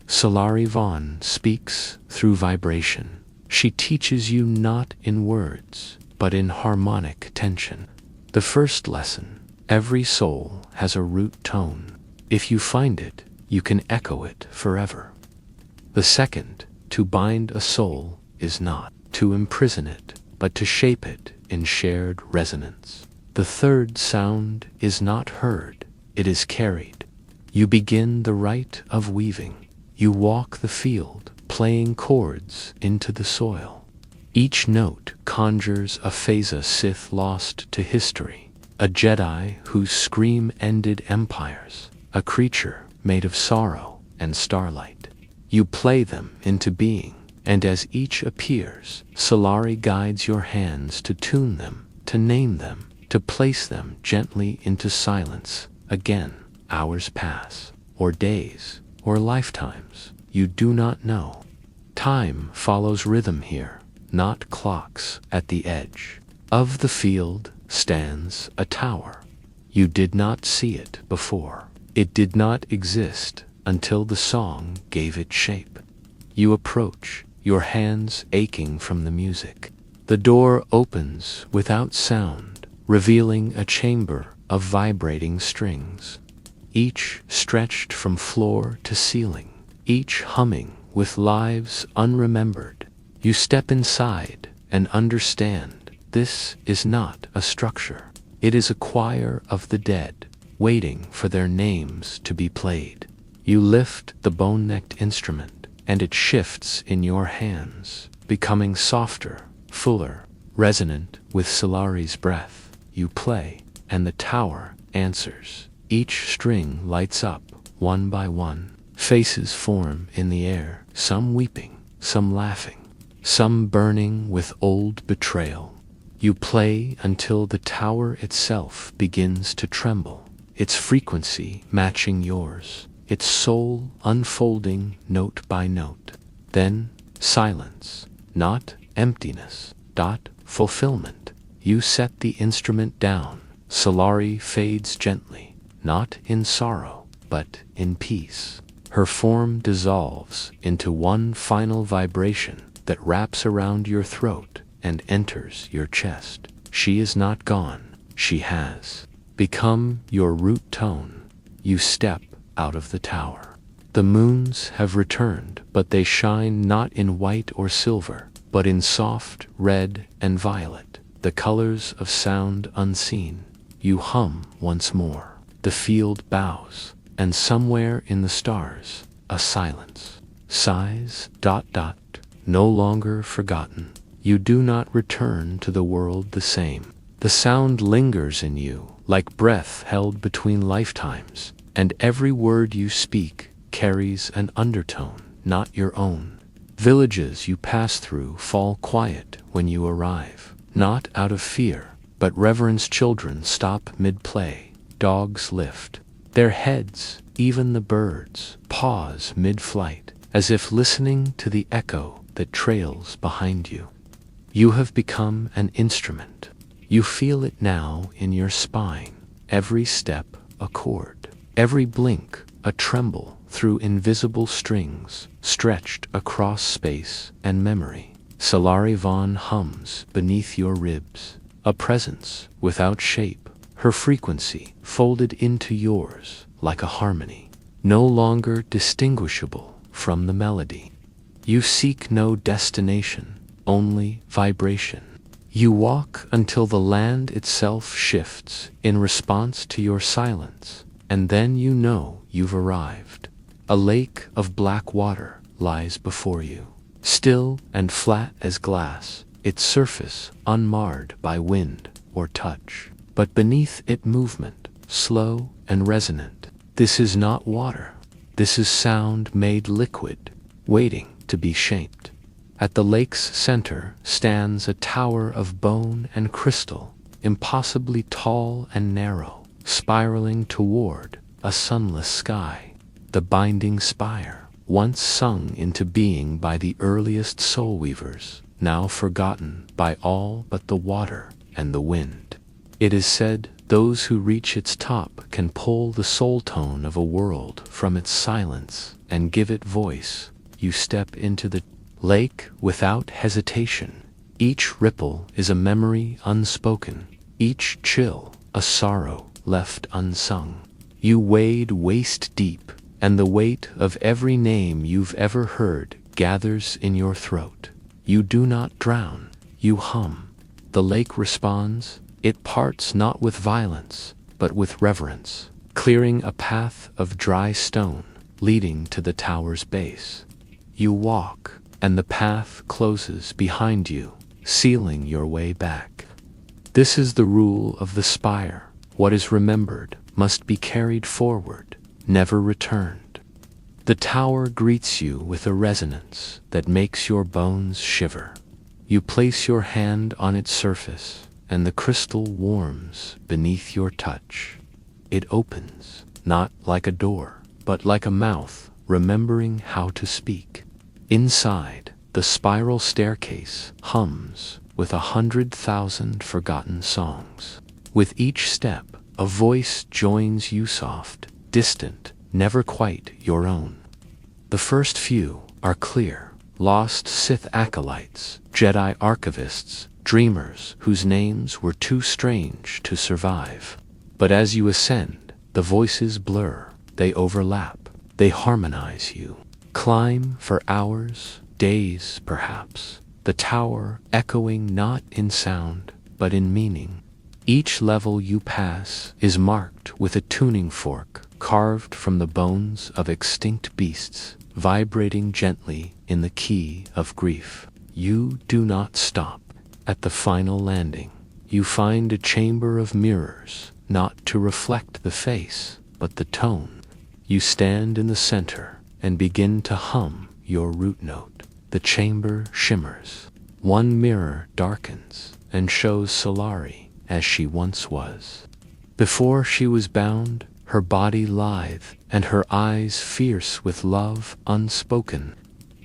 Solari Vaughn speaks through vibration. She teaches you not in words, but in harmonic tension. The first lesson: every soul has a root tone. If you find it, you can echo it forever. The second: to bind a soul is not to imprison it, but to shape it in shared resonance. The third sound is not heard, it is carried. You begin the rite of weaving. You walk the field, playing chords into the soil. Each note conjures a Phasa Sith lost to history, a Jedi whose scream ended empires, a creature made of sorrow and starlight. You play them into being, and as each appears, Solari guides your hands to tune them, to name them, to place them gently into silence. Again, hours pass, or days, or lifetimes, you do not know. Time follows rhythm here, not clocks. At the edge of the field stands a tower. You did not see it before. It did not exist until the song gave it shape. You approach, your hands aching from the music. The door opens without sound, revealing a chamber of vibrating strings, each stretched from floor to ceiling, each humming with lives unremembered. You step inside and understand this is not a structure. It is a choir of the dead, waiting for their names to be played. You lift the bone-necked instrument, and it shifts in your hands, becoming softer, fuller, resonant with Solari's breath. You play, and the tower answers. Each string lights up, one by one. Faces form in the air, some weeping, some laughing, some burning with old betrayal. You play until the tower itself begins to tremble, its frequency matching yours, its soul unfolding note by note. Then, silence, not emptiness, fulfillment. You set the instrument down. Solari fades gently, not in sorrow, but in peace. Her form dissolves into one final vibration that wraps around your throat and enters your chest. She is not gone, she has become your root tone. You step out of the tower. The moons have returned, but they shine not in white or silver, but in soft red and violet, the colors of sound unseen. You hum once more. The field bows, and somewhere in the stars, a silence. Sighs, no longer forgotten. You do not return to the world the same. The sound lingers in you, like breath held between lifetimes, and every word you speak carries an undertone, not your own. Villages you pass through fall quiet when you arrive, not out of fear, but reverence. Children stop mid-play, dogs lift their heads, even the birds pause mid-flight, as if listening to the echo that trails behind you. You have become an instrument. You feel it now in your spine, every step a chord, every blink a tremble through invisible strings stretched across space and memory. Solari Vaughn hums beneath your ribs, a presence without shape, her frequency folded into yours like a harmony, no longer distinguishable from the melody. You seek no destination, only vibration. You walk until the land itself shifts in response to your silence, and then you know you've arrived. A lake of black water lies before you, still and flat as glass, its surface unmarred by wind or touch, but beneath it movement, slow and resonant. This is not water. This is sound made liquid, waiting to be shaped. At the lake's center stands a tower of bone and crystal, impossibly tall and narrow, spiraling toward a sunless sky. The binding spire, once sung into being by the earliest soul weavers, now forgotten by all but the water and the wind. It is said those who reach its top can pull the soul tone of a world from its silence and give it voice. You step into the lake without hesitation. Each ripple is a memory unspoken, each chill a sorrow left unsung. You wade waist deep, and the weight of every name you've ever heard gathers in your throat. You do not drown, you hum. The lake responds. It parts not with violence, but with reverence, clearing a path of dry stone leading to the tower's base. You walk, and the path closes behind you, sealing your way back. This is the rule of the spire. What is remembered must be carried forward, never returned. The tower greets you with a resonance that makes your bones shiver. You place your hand on its surface, and the crystal warms beneath your touch. It opens, not like a door, but like a mouth remembering how to speak. Inside, the spiral staircase hums with 100,000 forgotten songs. With each step, a voice joins you, soft, distant, never quite your own. The first few are clear, lost Sith acolytes, Jedi archivists, dreamers whose names were too strange to survive. But as you ascend, the voices blur, they overlap, they harmonize you. Climb for hours, days perhaps, the tower echoing not in sound, but in meaning. Each level you pass is marked with a tuning fork carved from the bones of extinct beasts, vibrating gently in the key of grief. You do not stop. At the final landing, you find a chamber of mirrors, not to reflect the face, but the tone. You stand in the center and begin to hum your root note. The chamber shimmers. One mirror darkens and shows Solari as she once was. Before she was bound, her body lithe and her eyes fierce with love unspoken.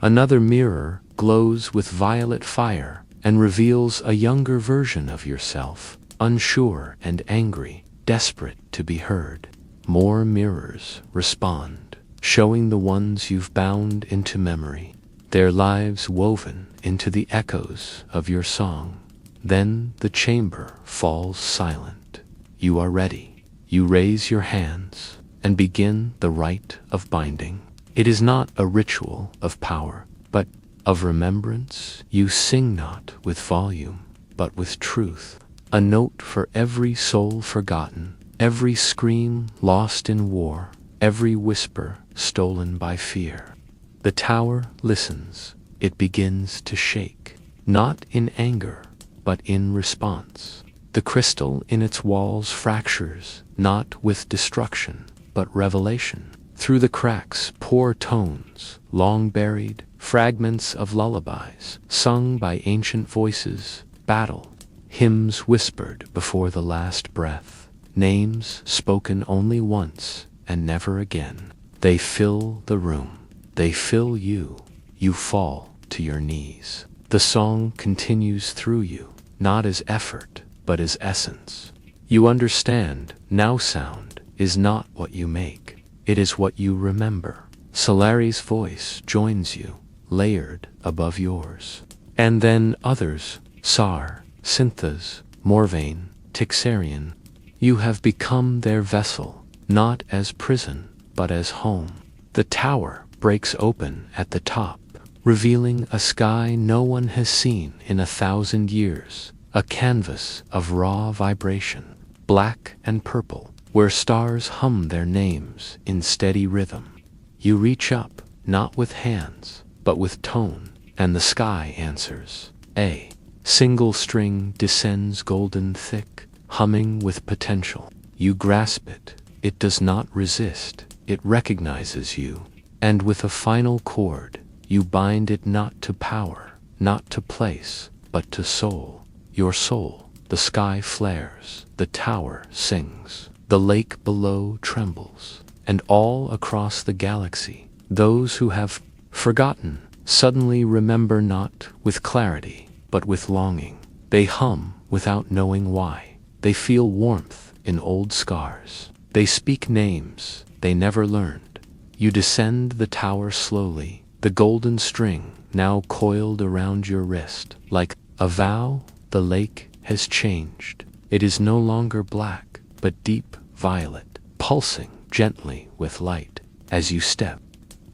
Another mirror glows with violet fire and reveals a younger version of yourself, unsure and angry, desperate to be heard. More mirrors respond, showing the ones you've bound into memory, their lives woven into the echoes of your song. Then the chamber falls silent. You are ready. You raise your hands and begin the rite of binding. It is not a ritual of power, but of remembrance. You sing not with volume, but with truth. A note for every soul forgotten, every scream lost in war, every whisper stolen by fear. The tower listens. It begins to shake, not in anger, but in response. The crystal in its walls fractures, not with destruction, but revelation. Through the cracks pour tones, long buried, fragments of lullabies, sung by ancient voices, battle, hymns whispered before the last breath, names spoken only once and never again. They fill the room. They fill you. You fall to your knees. The song continues through you, not as effort, but as essence. You understand, now sound is not what you make. It is what you remember. Solari's voice joins you, layered above yours. And then others, Sar, Synthas, Morvain, Tixarian. You have become their vessel, not as prison, but as home. The tower breaks open at the top, revealing a sky no one has seen in 1,000 years, a canvas of raw vibration, black and purple, where stars hum their names in steady rhythm. You reach up, not with hands, but with tone, and the sky answers, A. Single string descends golden thick, humming with potential. You grasp it. It does not resist. It recognizes you. And with a final chord, you bind it not to power, not to place, but to soul. Your soul. The sky flares. The tower sings. The lake below trembles. And all across the galaxy, those who have forgotten suddenly remember not with clarity, but with longing. They hum without knowing why. They feel warmth in old scars. They speak names they never learned. You descend the tower slowly, the golden string now coiled around your wrist. Like a vow, the lake has changed. It is no longer black, but deep violet, pulsing gently with light. As you step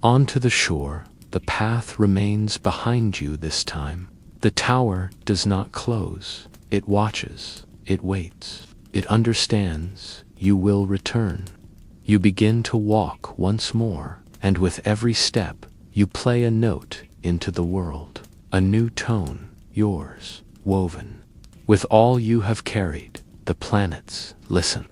onto the shore, the path remains behind you this time. The tower does not close. It watches. It waits. It understands you will return. You begin to walk once more, and with every step, you play a note into the world. A new tone, yours, woven. With all you have carried, the planets listen.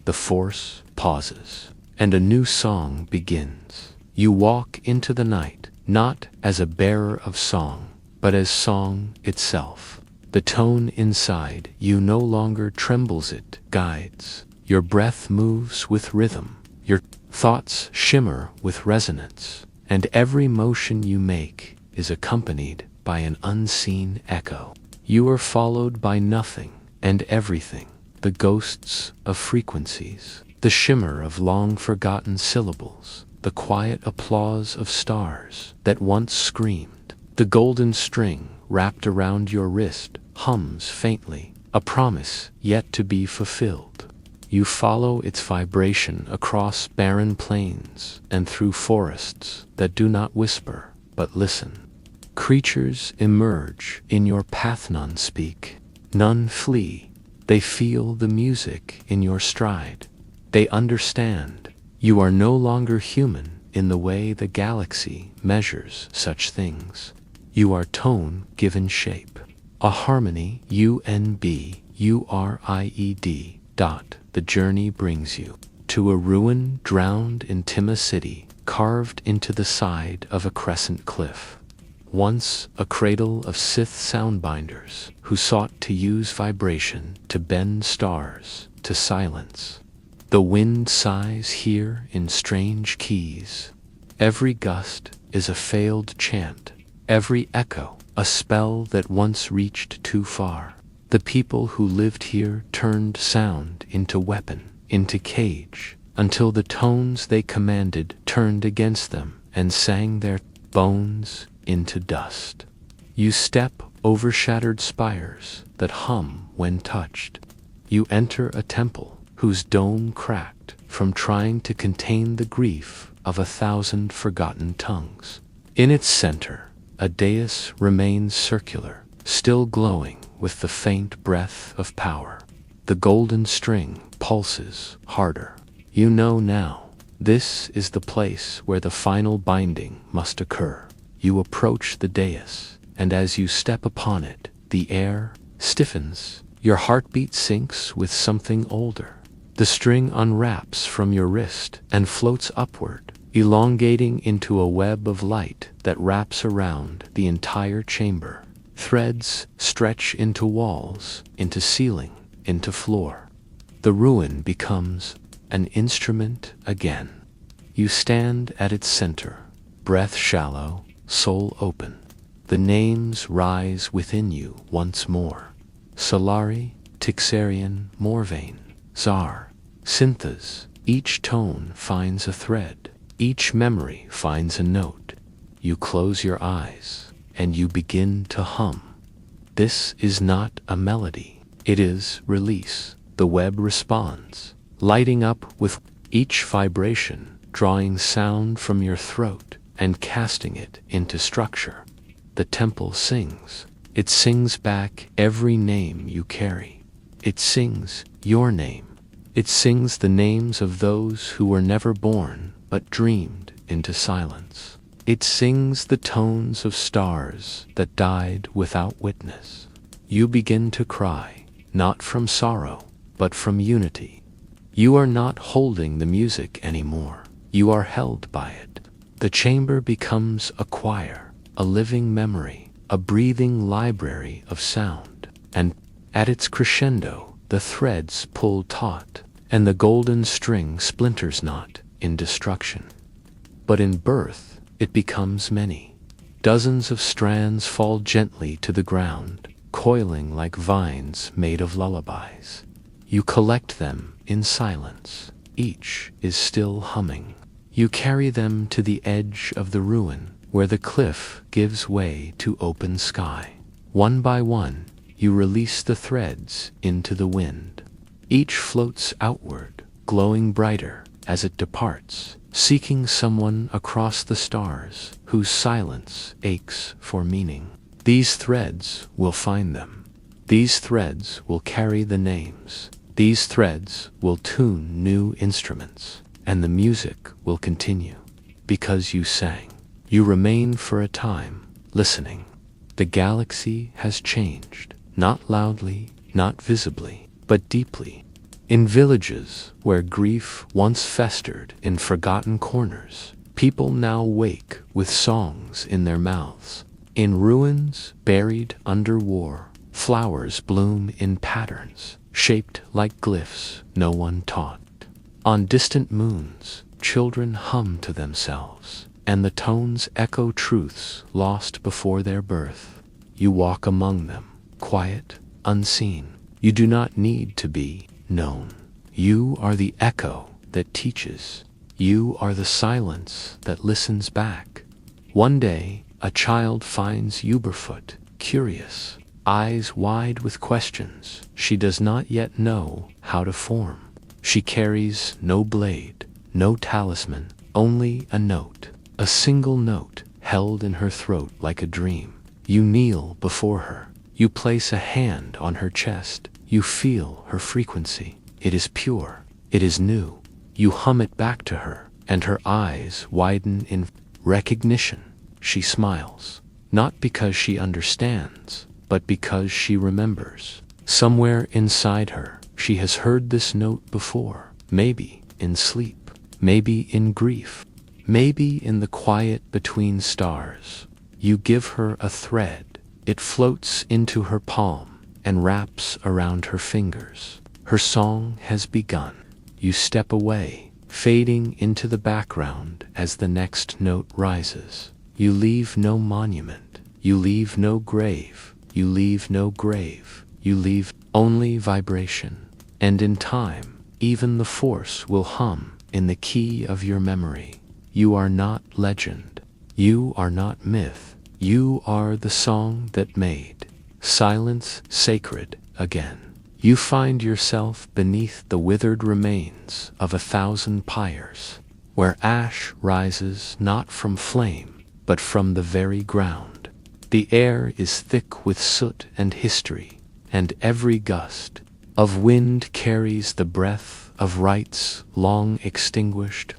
The force pauses, and a new song begins. You walk into the night, not as a bearer of song, but as song itself. The tone inside you no longer trembles, it guides. Your breath moves with rhythm. Your thoughts shimmer with resonance. And every motion you make is accompanied by an unseen echo. You are followed by nothing and everything. The ghosts of frequencies. The shimmer of long-forgotten syllables. The quiet applause of stars that once screamed. The golden string wrapped around your wrist hums faintly, a promise yet to be fulfilled. You follow its vibration across barren plains and through forests that do not whisper, but listen. Creatures emerge in your path, none speak, none flee. They feel the music in your stride. They understand you are no longer human in the way the galaxy measures such things. You are tone given shape. A harmony, UNBURIED. The journey brings you to a ruin drowned in Tima City, carved into the side of a crescent cliff. Once a cradle of SITH soundbinders who sought to use vibration to bend stars to silence. The wind sighs here in strange keys. Every gust is a failed chant. Every echo, a spell that once reached too far. The people who lived here turned sound into weapon, into cage, until the tones they commanded turned against them and sang their bones into dust. You step over shattered spires that hum when touched. You enter a temple whose dome cracked from trying to contain the grief of 1,000 forgotten tongues. In its center, a dais remains circular, still glowing with the faint breath of power. The golden string pulses harder. You know now, this is the place where the final binding must occur. You approach the dais, and as you step upon it, the air stiffens. Your heartbeat sinks with something older. The string unwraps from your wrist and floats upward, elongating into a web of light that wraps around the entire chamber. Threads stretch into walls, into ceiling, into floor. The ruin becomes an instrument again. You stand at its center, breath shallow, soul open. The names rise within you once more. Solari, Tixarian, Morvain, Czar, Synthas. Each tone finds a thread. Each memory finds a note. You close your eyes, and you begin to hum. This is not a melody. It is release. The web responds, lighting up with each vibration, drawing sound from your throat and casting it into structure. The temple sings. It sings back every name you carry. It sings your name. It sings the names of those who were never born but dreamed into silence. It sings the tones of stars that died without witness. you begin to cry, not from sorrow, but from unity. You are not holding the music anymore. You are held by it. The chamber becomes a choir, a living memory, a breathing library of sound. And at its crescendo, the threads pull taut, and the golden string splinters not in destruction, but in birth it becomes many. Dozens of strands fall gently to the ground, coiling like vines made of lullabies. You collect them in silence. Each is still humming. You carry them to the edge of the ruin, where the cliff gives way to open sky. One by one, you release the threads into the wind. Each floats outward, glowing brighter as it departs, seeking someone across the stars whose silence aches for meaning. These threads will find them. These threads will carry the names. These threads will tune new instruments, and the music will continue. Because you sang, you remain for a time, listening. The galaxy has changed, not loudly, not visibly, but deeply. In villages where grief once festered in forgotten corners, people now wake with songs in their mouths. In ruins buried under war, flowers bloom in patterns, shaped like glyphs no one taught. On distant moons, children hum to themselves, and the tones echo truths lost before their birth. You walk among them, quiet, unseen. You do not need to be known. You are the echo that teaches. You are the silence that listens back. One day, a child finds Uberfoot, curious, eyes wide with questions she does not yet know how to form. She carries no blade, no talisman, only a note, a single note held in her throat like a dream. You kneel before her. You place a hand on her chest. You feel her frequency. It is pure. It is new. You hum it back to her, and her eyes widen in recognition. She smiles, not because she understands, but because she remembers. Somewhere inside her, she has heard this note before, maybe in sleep, maybe in grief, maybe in the quiet between stars. You give her a thread. It floats into her palm and wraps around her fingers. Her song has begun. You step away, fading into the background as the next note rises. You leave no monument. You leave no grave. You leave no grave. You leave only vibration. And in time, even the force will hum in the key of your memory. You are not legend. You are not myth. You are the song that made silence sacred again. You find yourself beneath the withered remains of 1,000 pyres, where ash rises not from flame, but from the very ground. The air is thick with soot and history, and every gust of wind carries the breath of rites long extinguished.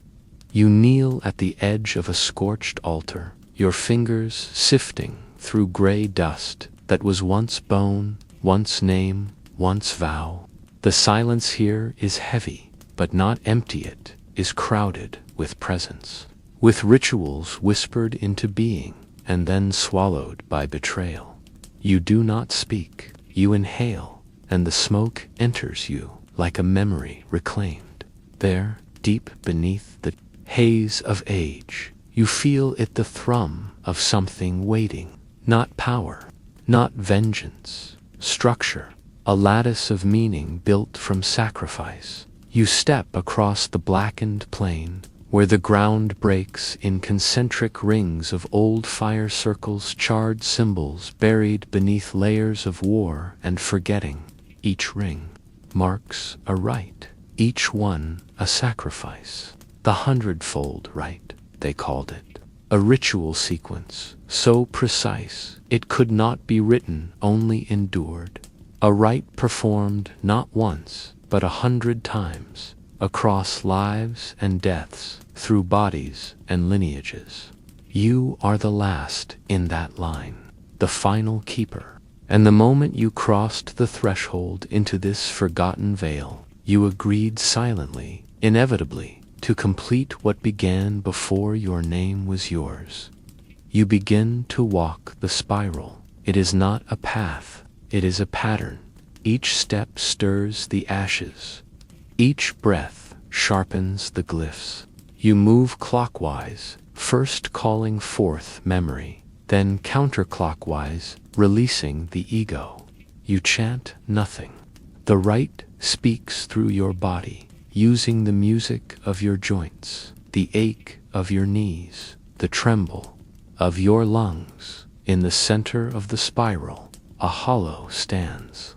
You kneel at the edge of a scorched altar, your fingers sifting through gray dust that was once bone, once name, once vow. The silence here is heavy, but not empty. It is crowded with presence, with rituals whispered into being and then swallowed by betrayal. You do not speak. You inhale, and the smoke enters you like a memory reclaimed. There, deep beneath the haze of age, you feel it, the thrum of something waiting. Not power, not vengeance, structure, a lattice of meaning built from sacrifice. You step across the blackened plain, where the ground breaks in concentric rings of old fire circles, charred symbols buried beneath layers of war and forgetting. Each ring marks a rite, each one a sacrifice. The 100-fold rite, they called it. A ritual sequence, so precise it could not be written, only endured. A rite performed not once, but 100 times, across lives and deaths, through bodies and lineages. You are the last in that line, the final keeper, And the moment you crossed the threshold into this forgotten vale, you agreed silently, inevitably, to complete what began before your name was yours. You begin to walk the spiral. It is not a path, it is a pattern. Each step stirs the ashes. Each breath sharpens the glyphs. You move clockwise, first calling forth memory, then counterclockwise, releasing the ego. You chant nothing. The right speaks through your body, using the music of your joints, the ache of your knees, the tremble of your lungs. In the center of the spiral, a hollow stands.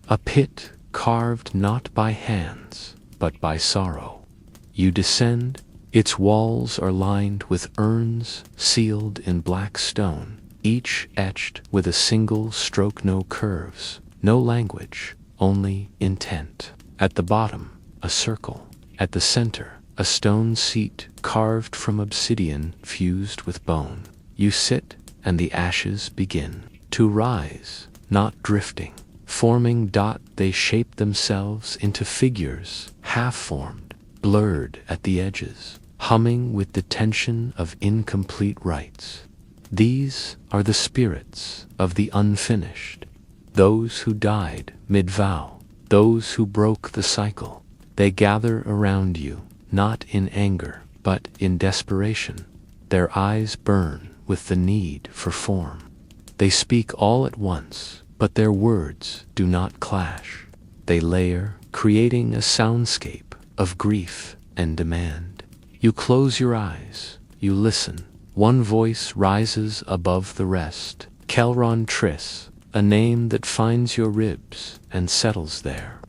A pit carved not by hands, but by sorrow. You descend. Its walls are lined with urns sealed in black stone, each etched with a single stroke, no curves, no language, only intent. At the bottom, a circle. At the center, a stone seat carved from obsidian fused with bone. You sit, and the ashes begin to rise, not drifting. Forming they shape themselves into figures, half-formed, blurred at the edges, humming with the tension of incomplete rites. These are the spirits of the unfinished, those who died mid-vow, those who broke the cycle. They gather around you, not in anger, but in desperation. Their eyes burn with the need for form. They speak all at once, but their words do not clash. They layer, creating a soundscape of grief and demand. You close your eyes, you listen. One voice rises above the rest. Kelron Triss, a name that finds your ribs and settles there.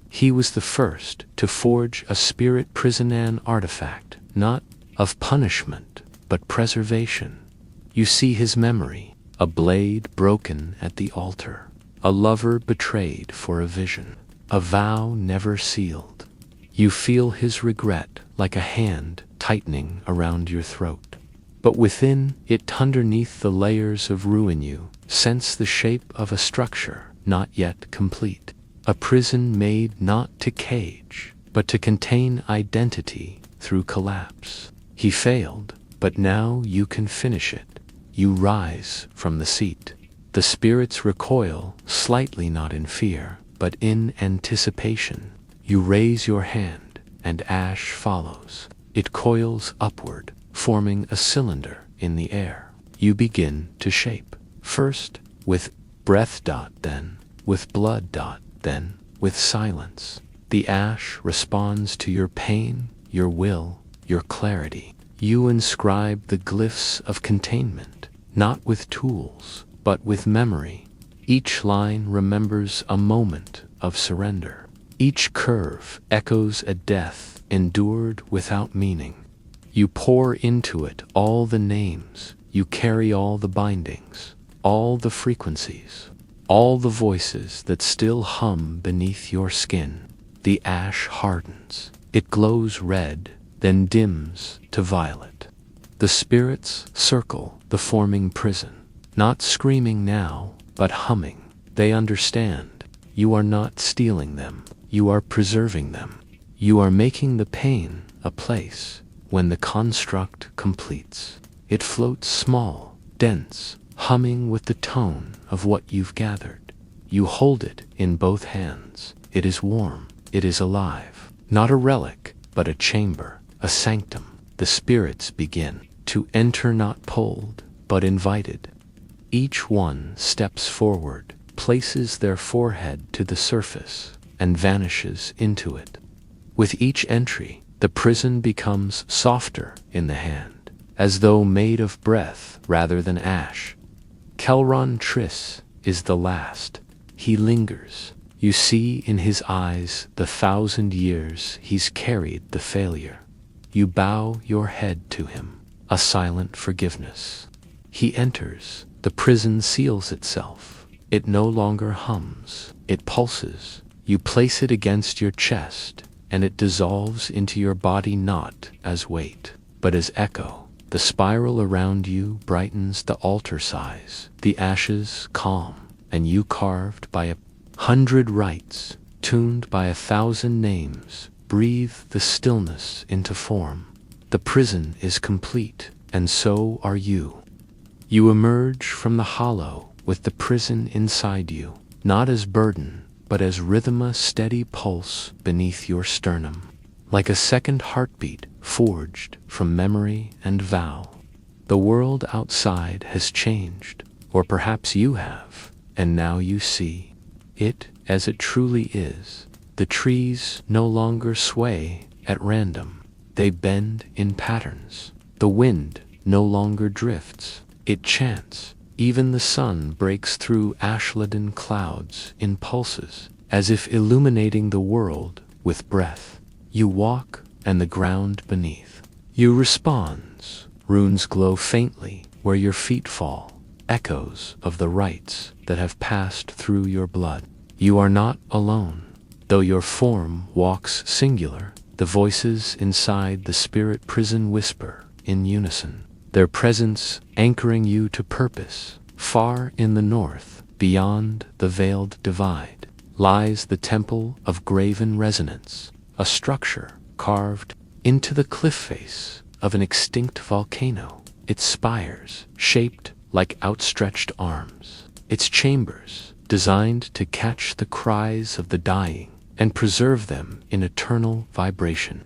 He was the first to forge a spirit prisonan artifact, not of punishment, but preservation. You see his memory, a blade broken at the altar, a lover betrayed for a vision, a vow never sealed. You feel his regret like a hand tightening around your throat. But within it, underneath the layers of ruin, you sense the shape of a structure not yet complete. A prison made not to cage, but to contain identity through collapse. He failed, but now you can finish it. You rise from the seat. The spirits recoil, slightly not in fear, but in anticipation. You raise your hand, and ash follows. It coils upward, forming a cylinder in the air. You begin to shape, first with breath, then with blood, then with silence. The ash responds to your pain, your will, your clarity. You inscribe the glyphs of containment, not with tools, but with memory. Each line remembers a moment of surrender. Each curve echoes a death endured without meaning. You pour into it all the names, you carry all the bindings, all the frequencies, all the voices that still hum beneath your skin. The ash hardens. It glows red, then dims to violet. The spirits circle the forming prison, not screaming now, but humming. They understand. You are not stealing them. You are preserving them. You are making the pain a place. When the construct completes, it floats small, dense, humming with the tone of what you've gathered. You hold it in both hands. It is warm. It is alive. Not a relic, but a chamber, a sanctum. The spirits begin to enter, not pulled, but invited. Each one steps forward, places their forehead to the surface, and vanishes into it. With each entry, the prison becomes softer in the hand, as though made of breath rather than ash. Kelron Triss is the last. He lingers. You see in his eyes the 1,000 years he's carried the failure. You bow your head to him, a silent forgiveness. He enters. The prison seals itself. It no longer hums. It pulses. You place it against your chest, and it dissolves into your body, not as weight, but as echo. The spiral around you brightens the altar size. The ashes calm, and you carved by 100 rites, tuned by 1,000 names, breathe the stillness into form. The prison is complete, and so are you. You emerge from the hollow with the prison inside you, not as burden, but as rhythm, steady pulse beneath your sternum, like a second heartbeat forged from memory and vow. The world outside has changed, or perhaps you have, and now you see it as it truly is. The trees no longer sway at random, they bend in patterns. The wind no longer drifts, it chants. Even the sun breaks through ash-laden clouds in pulses, as if illuminating the world with breath. You walk, and the ground beneath you responds. Runes glow faintly where your feet fall, echoes of the rites that have passed through your blood. You are not alone. Though your form walks singular, the voices inside the spirit prison whisper in unison, their presence anchoring you to purpose. Far in the north, beyond the veiled divide, lies the Temple of Graven Resonance, a structure carved into the cliff face of an extinct volcano. Its spires, shaped like outstretched arms, its chambers, designed to catch the cries of the dying and preserve them in eternal vibration.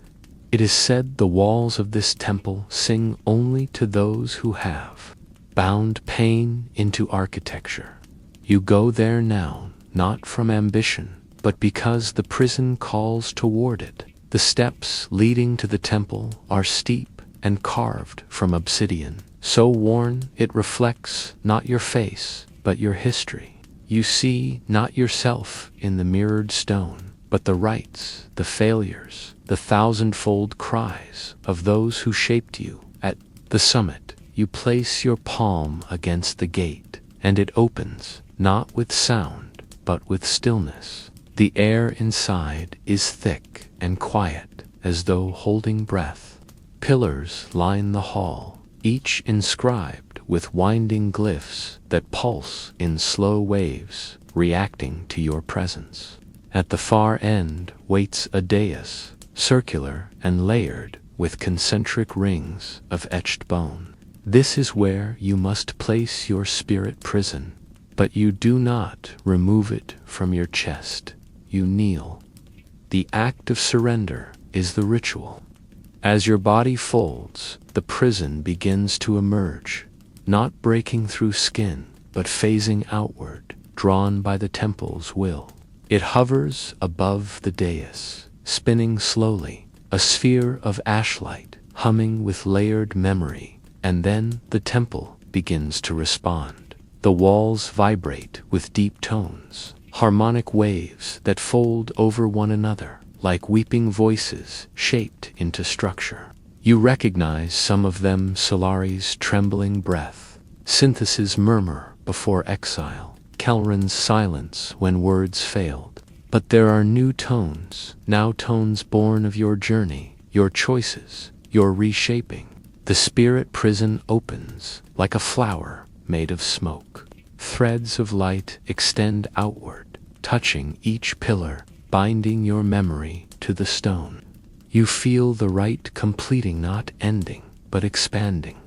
It is said the walls of this temple sing only to those who have bound pain into architecture. You go there now, not from ambition, but because the prison calls toward it. The steps leading to the temple are steep and carved from obsidian, so worn it reflects not your face, but your history. You see not yourself in the mirrored stone, but the rites, the failures, the thousandfold cries of those who shaped you. At the summit, you place your palm against the gate, and it opens, not with sound, but with stillness. The air inside is thick and quiet, as though holding breath. Pillars line the hall, each inscribed with winding glyphs that pulse in slow waves, reacting to your presence. At the far end waits a dais, circular and layered with concentric rings of etched bone. This is where you must place your spirit prison, but you do not remove it from your chest. You kneel. The act of surrender is the ritual. As your body folds, the prison begins to emerge, not breaking through skin, but phasing outward, drawn by the temple's will. It hovers above the dais, spinning slowly, a sphere of ashlight, humming with layered memory, and then the temple begins to respond. The walls vibrate with deep tones, harmonic waves that fold over one another, like weeping voices shaped into structure. You recognize some of them: Solari's trembling breath, Synthes's murmur before exile, Kelrin's silence when words failed. But there are new tones, now tones born of your journey, your choices, your reshaping. The spirit prison opens like a flower made of smoke. Threads of light extend outward, touching each pillar, binding your memory to the stone. You feel the rite completing, not ending, but expanding.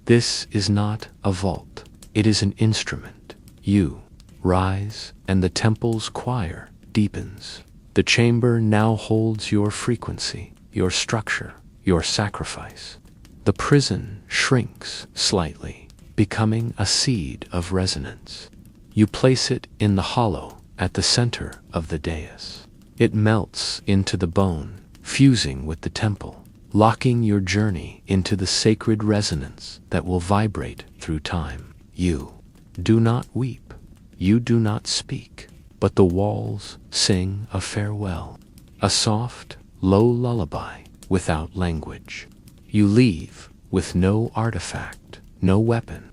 This is not a vault, it is an instrument. You rise, and the temple's choir deepens. The chamber now holds your frequency, your structure, your sacrifice. The prison shrinks slightly, becoming a seed of resonance. You place it in the hollow at the center of the dais. It melts into the bone, fusing with the temple, locking your journey into the sacred resonance that will vibrate through time. You do not weep, you do not speak, but the walls sing a farewell, a soft, low lullaby without language. You leave with no artifact, no weapon.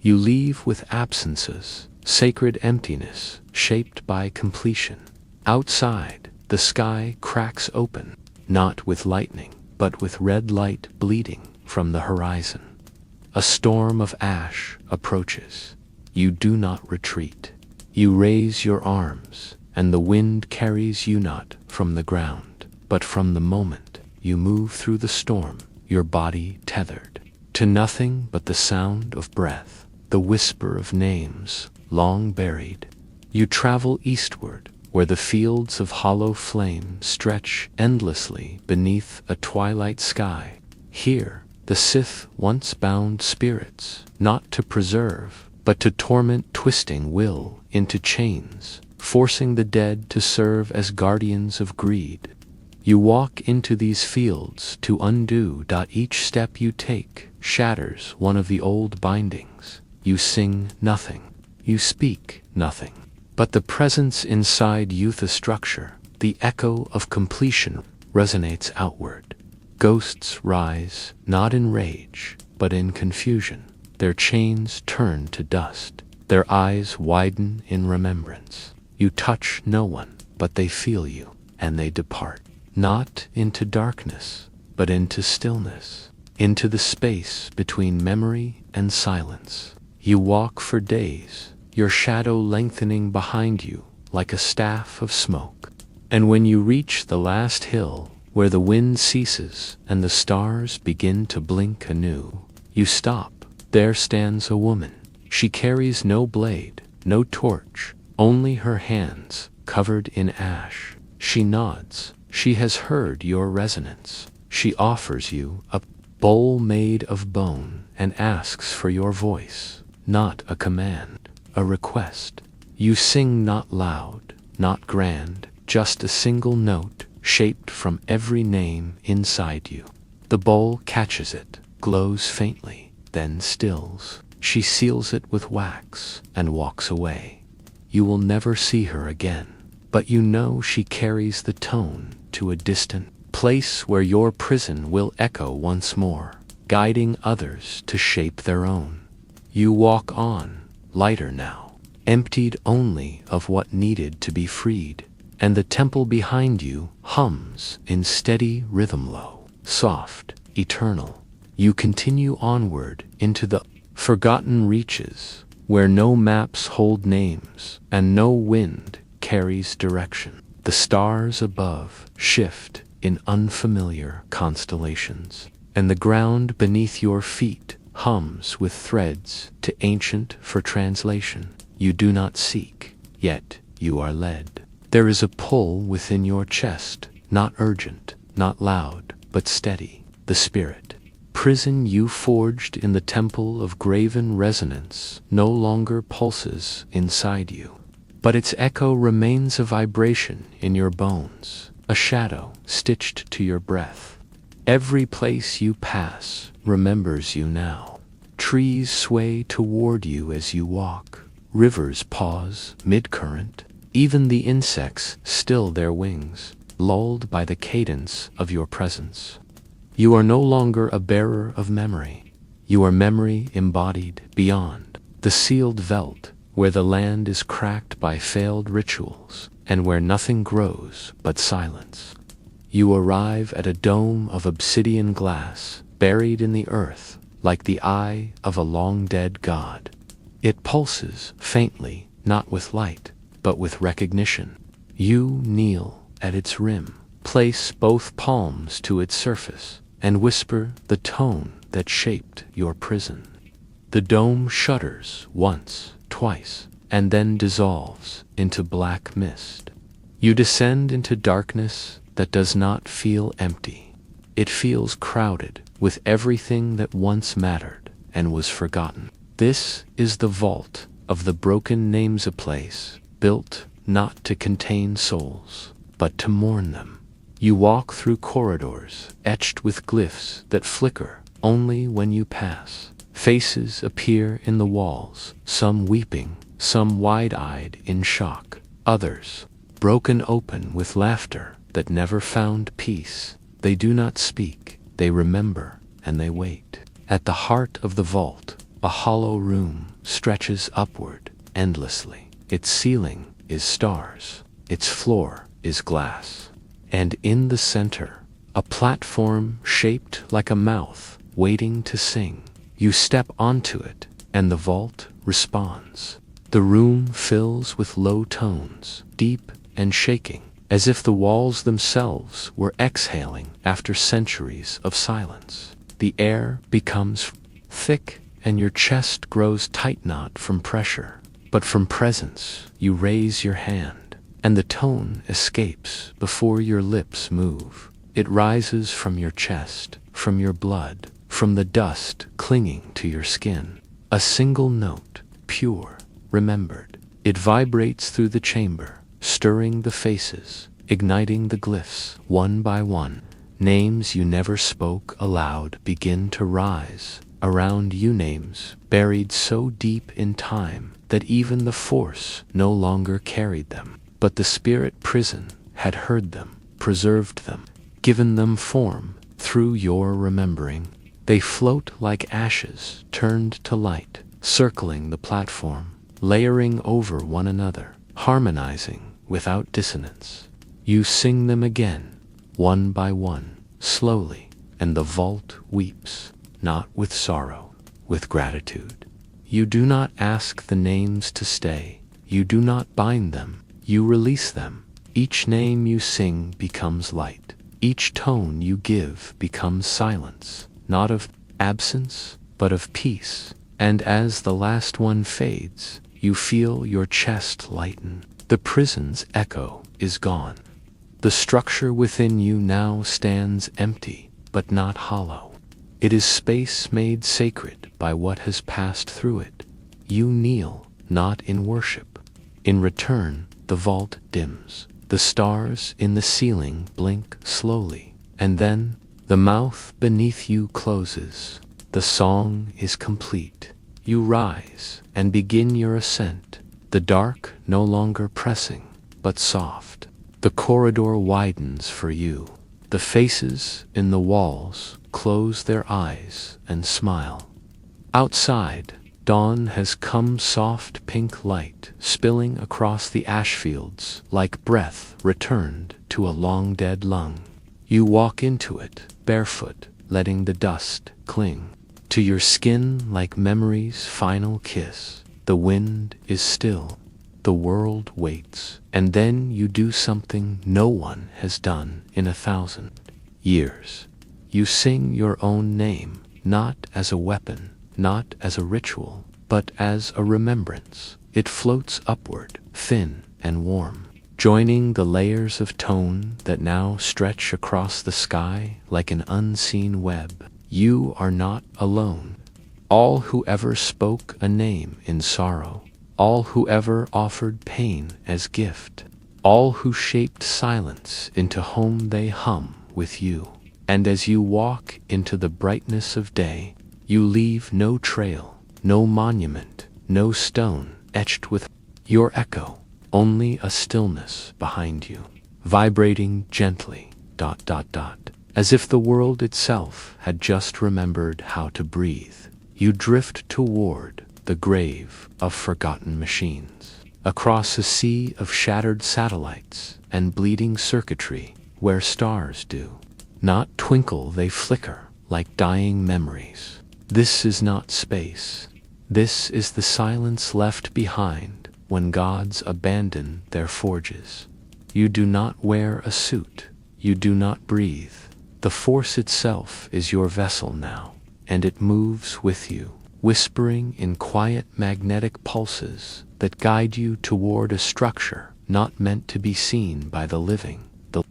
You leave with absences, sacred emptiness shaped by completion. Outside, the sky cracks open, not with lightning, but with red light bleeding from the horizon. A storm of ash approaches. You do not retreat. You raise your arms, and the wind carries you not from the ground, but from the moment you move through the storm, your body tethered to nothing but the sound of breath, the whisper of names long buried. You travel eastward, where the fields of hollow flame stretch endlessly beneath a twilight sky. Here, the SITH once bound spirits, not to preserve, but to torment, twisting will into chains, forcing the dead to serve as guardians of greed. You walk into these fields to undo. Each step you take shatters one of the old bindings. You sing nothing. You speak nothing. But the presence inside you, the structure, the echo of completion, resonates outward. Ghosts rise, not in rage, but in confusion. Their chains turn to dust. Their eyes widen in remembrance. You touch no one, but they feel you, and they depart. Not into darkness, but into stillness, into the space between memory and silence. You walk for days, your shadow lengthening behind you like a staff of smoke. And when you reach the last hill, where the wind ceases and the stars begin to blink anew, you stop. There stands a woman. She carries no blade, no torch, only her hands covered in ash. She nods. She has heard your resonance. She offers you a bowl made of bone and asks for your voice, not a command, a request. You sing not loud, not grand, just a single note shaped from every name inside you. The bowl catches it, glows faintly, then stills. She seals it with wax and walks away. You will never see her again, but you know she carries the tone to a distant place where your prison will echo once more, guiding others to shape their own. You walk on, lighter now, emptied only of what needed to be freed, and the temple behind you hums in steady rhythm, low, soft, eternal. You continue onward into the forgotten reaches, where no maps hold names and no wind carries direction. The stars above shift in unfamiliar constellations, and the ground beneath your feet hums with threads too ancient for translation. You do not seek, yet you are led. There is a pull within your chest, not urgent, not loud, but steady. The spirit prison you forged in the temple of graven resonance no longer pulses inside you, but its echo remains a vibration in your bones, a shadow stitched to your breath. Every place you pass remembers you now. Trees sway toward you as you walk. Rivers pause mid-current. Even the insects still their wings, lulled by the cadence of your presence. You are no longer a bearer of memory. You are memory embodied beyond the sealed veldt, where the land is cracked by failed rituals, and where nothing grows but silence. You arrive at a dome of obsidian glass, buried in the earth, like the eye of a long-dead god. It pulses faintly, not with light, but with recognition. You kneel at its rim, place both palms to its surface, and whisper the tone that shaped your prison. The dome shudders once, twice, and then dissolves into black mist. You descend into darkness that does not feel empty. It feels crowded with everything that once mattered and was forgotten. This is the vault of the broken names, a place built not to contain souls, but to mourn them. You walk through corridors etched with glyphs that flicker only when you pass. Faces appear in the walls, some weeping, some wide-eyed in shock, others broken open with laughter that never found peace. They do not speak, they remember, and they wait. At the heart of the vault, a hollow room stretches upward endlessly. Its ceiling is stars, its floor is glass. And in the center, a platform shaped like a mouth waiting to sing. You step onto it, and the vault responds. The room fills with low tones, deep and shaking, as if the walls themselves were exhaling after centuries of silence. The air becomes thick and your chest grows tight, not from pressure, but from presence. You raise your hand, and the tone escapes before your lips move. It rises from your chest, from your blood, from the dust clinging to your skin. A single note, pure, remembered. It vibrates through the chamber, stirring the faces, igniting the glyphs, one by one. Names you never spoke aloud begin to rise around you, names buried so deep in time that even the force no longer carried them. But the spirit prison had heard them, preserved them, given them form through your remembering. They float like ashes turned to light, circling the platform, layering over one another, harmonizing without dissonance. You sing them again, one by one, slowly, and the vault weeps, not with sorrow, with gratitude. You do not ask the names to stay. You do not bind them. You release them. Each name you sing becomes light. Each tone you give becomes silence, not of absence, but of peace. And as the last one fades, you feel your chest lighten. The prison's echo is gone. The structure within you now stands empty, but not hollow. It is space made sacred by what has passed through it. You kneel, not in worship. In return, the vault dims. The stars in the ceiling blink slowly, and then the mouth beneath you closes. The song is complete. You rise and begin your ascent, the dark no longer pressing, but soft. The corridor widens for you. The faces in the walls close their eyes and smile. Outside, dawn has come, soft pink light spilling across the ash fields like breath returned to a long-dead lung. You walk into it, barefoot, letting the dust cling to your skin like memory's final kiss. The wind is still. The world waits, and then you do something no one has done in 1,000 years. You sing your own name, not as a weapon, not as a ritual, but as a remembrance. It floats upward, thin and warm, joining the layers of tone that now stretch across the sky like an unseen web. You are not alone. All who ever spoke a name in sorrow, all who ever offered pain as gift, all who shaped silence into home, they hum with you. And as you walk into the brightness of day, you leave no trail, no monument, no stone etched with your echo, only a stillness behind you, vibrating gently, ... as if the world itself had just remembered how to breathe. You drift toward the grave of forgotten machines, across a sea of shattered satellites and bleeding circuitry where stars do not twinkle, they flicker like dying memories. This is not space. This is the silence left behind when gods abandon their forges. You do not wear a suit. You do not breathe. The force itself is your vessel now, and it moves with you, whispering in quiet magnetic pulses that guide you toward a structure not meant to be seen by the living. The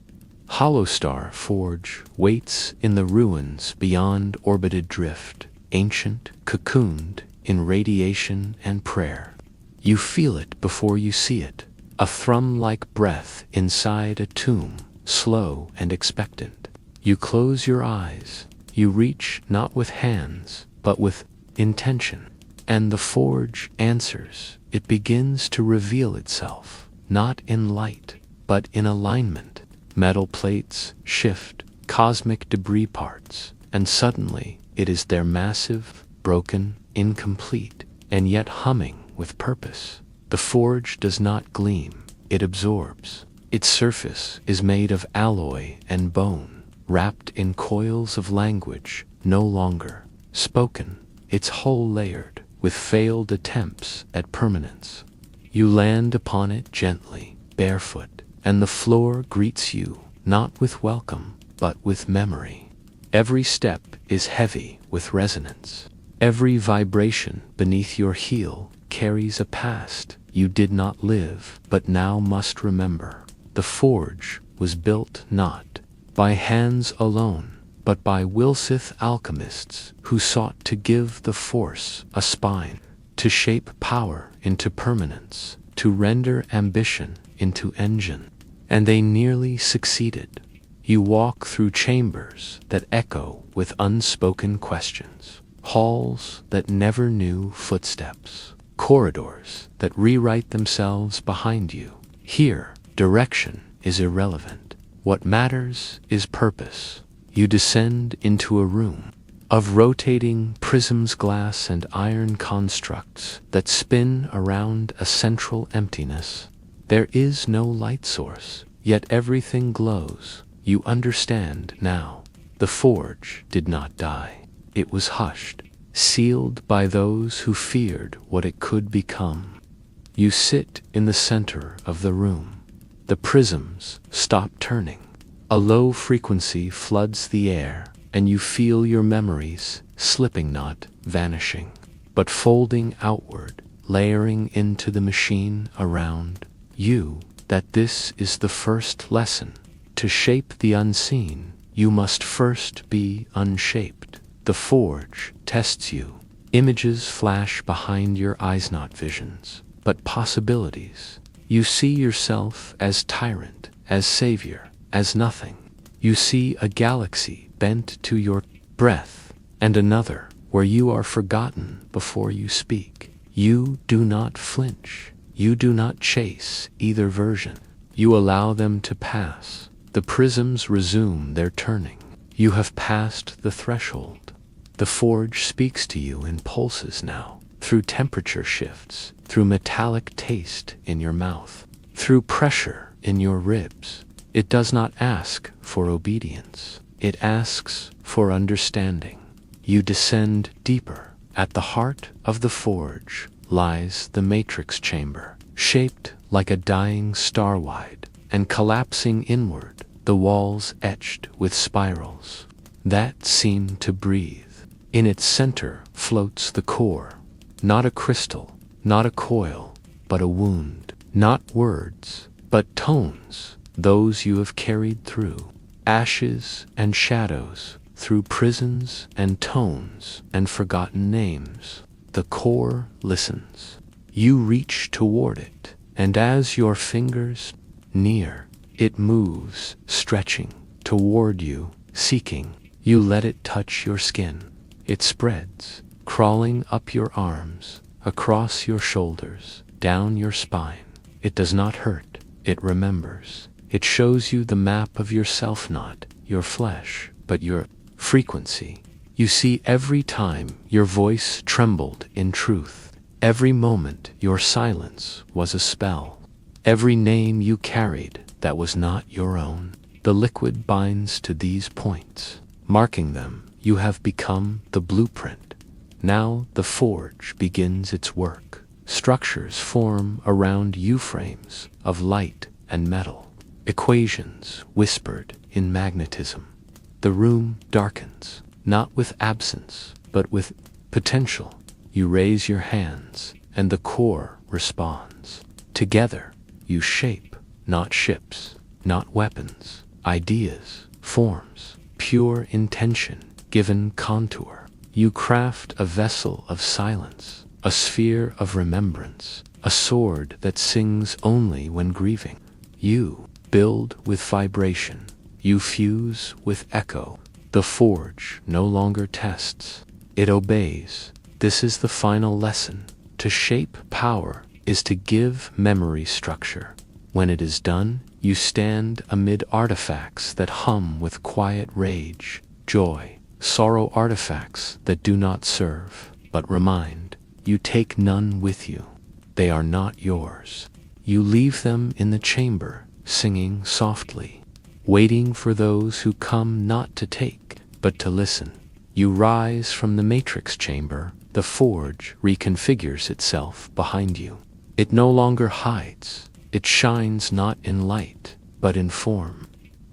Hollowstar Forge waits in the ruins beyond orbited drift, ancient, cocooned in radiation and prayer. You feel it before you see it, a thrum-like breath inside a tomb, slow and expectant. You close your eyes. You reach not with hands, but with intention. And the forge answers. It begins to reveal itself, not in light, but in alignment. Metal plates shift, cosmic debris parts, and suddenly it is there, massive, broken, incomplete, and yet humming with purpose. The forge does not gleam, it absorbs. Its surface is made of alloy and bone, wrapped in coils of language no longer spoken, its hull layered with failed attempts at permanence. You land upon it gently, barefoot, and the floor greets you, not with welcome, but with memory. Every step is heavy with resonance. Every vibration beneath your heel carries a past you did not live, but now must remember. The forge was built not by hands alone, but by SITH alchemists who sought to give the force a spine, to shape power into permanence, to render ambition into engine. And they nearly succeeded. You walk through chambers that echo with unspoken questions, halls that never knew footsteps, corridors that rewrite themselves behind you. Here, direction is irrelevant. What matters is purpose. You descend into a room of rotating prisms, glass and iron constructs that spin around a central emptiness. There is no light source, yet everything glows. You understand now. The forge did not die. It was hushed, sealed by those who feared what it could become. You sit in the center of the room. The prisms stop turning. A low frequency floods the air, and you feel your memories slipping, not vanishing, but folding outward, layering into the machine around you. That this is the first lesson. To shape the unseen, you must first be unshaped. The forge tests you. Images flash behind your eyes, not visions, but possibilities. You see yourself as tyrant, as savior, as nothing. You see a galaxy bent to your breath, and another where you are forgotten before you speak. You do not flinch. You do not chase either version. You allow them to pass. The prisms resume their turning. You have passed the threshold. The forge speaks to you in pulses now, through temperature shifts, through metallic taste in your mouth, through pressure in your ribs. It does not ask for obedience. It asks for understanding. You descend deeper. At the heart of the forge lies the matrix chamber, shaped like a dying star wide, and collapsing inward, the walls etched with spirals that seem to breathe. In its center floats the core, not a crystal, not a coil, but a wound. Not words, but tones, those you have carried through ashes and shadows, through prisons and tones and forgotten names. The core listens. You reach toward it, and as your fingers near, it moves, stretching toward you, seeking. You let it touch your skin. It spreads, crawling up your arms, across your shoulders, down your spine. It does not hurt. It remembers. It shows you the map of yourself, not your flesh, but your frequency. You see every time your voice trembled in truth. Every moment your silence was a spell. Every name you carried that was not your own. The liquid binds to these points. Marking them, you have become the blueprint. Now the forge begins its work. Structures form around U-frames of light and metal. Equations whispered in magnetism. The room darkens, not with absence, but with potential. You raise your hands, and the core responds. Together, you shape, not ships, not weapons, ideas, forms, pure intention, given contour. You craft a vessel of silence, a sphere of remembrance, a sword that sings only when grieving. You build with vibration. You fuse with echo. The forge no longer tests. It obeys. This is the final lesson. To shape power is to give memory structure. When it is done, you stand amid artifacts that hum with quiet rage, joy, sorrow, artifacts that do not serve, but remind. You take none with you. They are not yours. You leave them in the chamber, singing softly, waiting for those who come not to take, but to listen. You rise from the matrix chamber. The forge reconfigures itself behind you. It no longer hides. It shines not in light, but in form.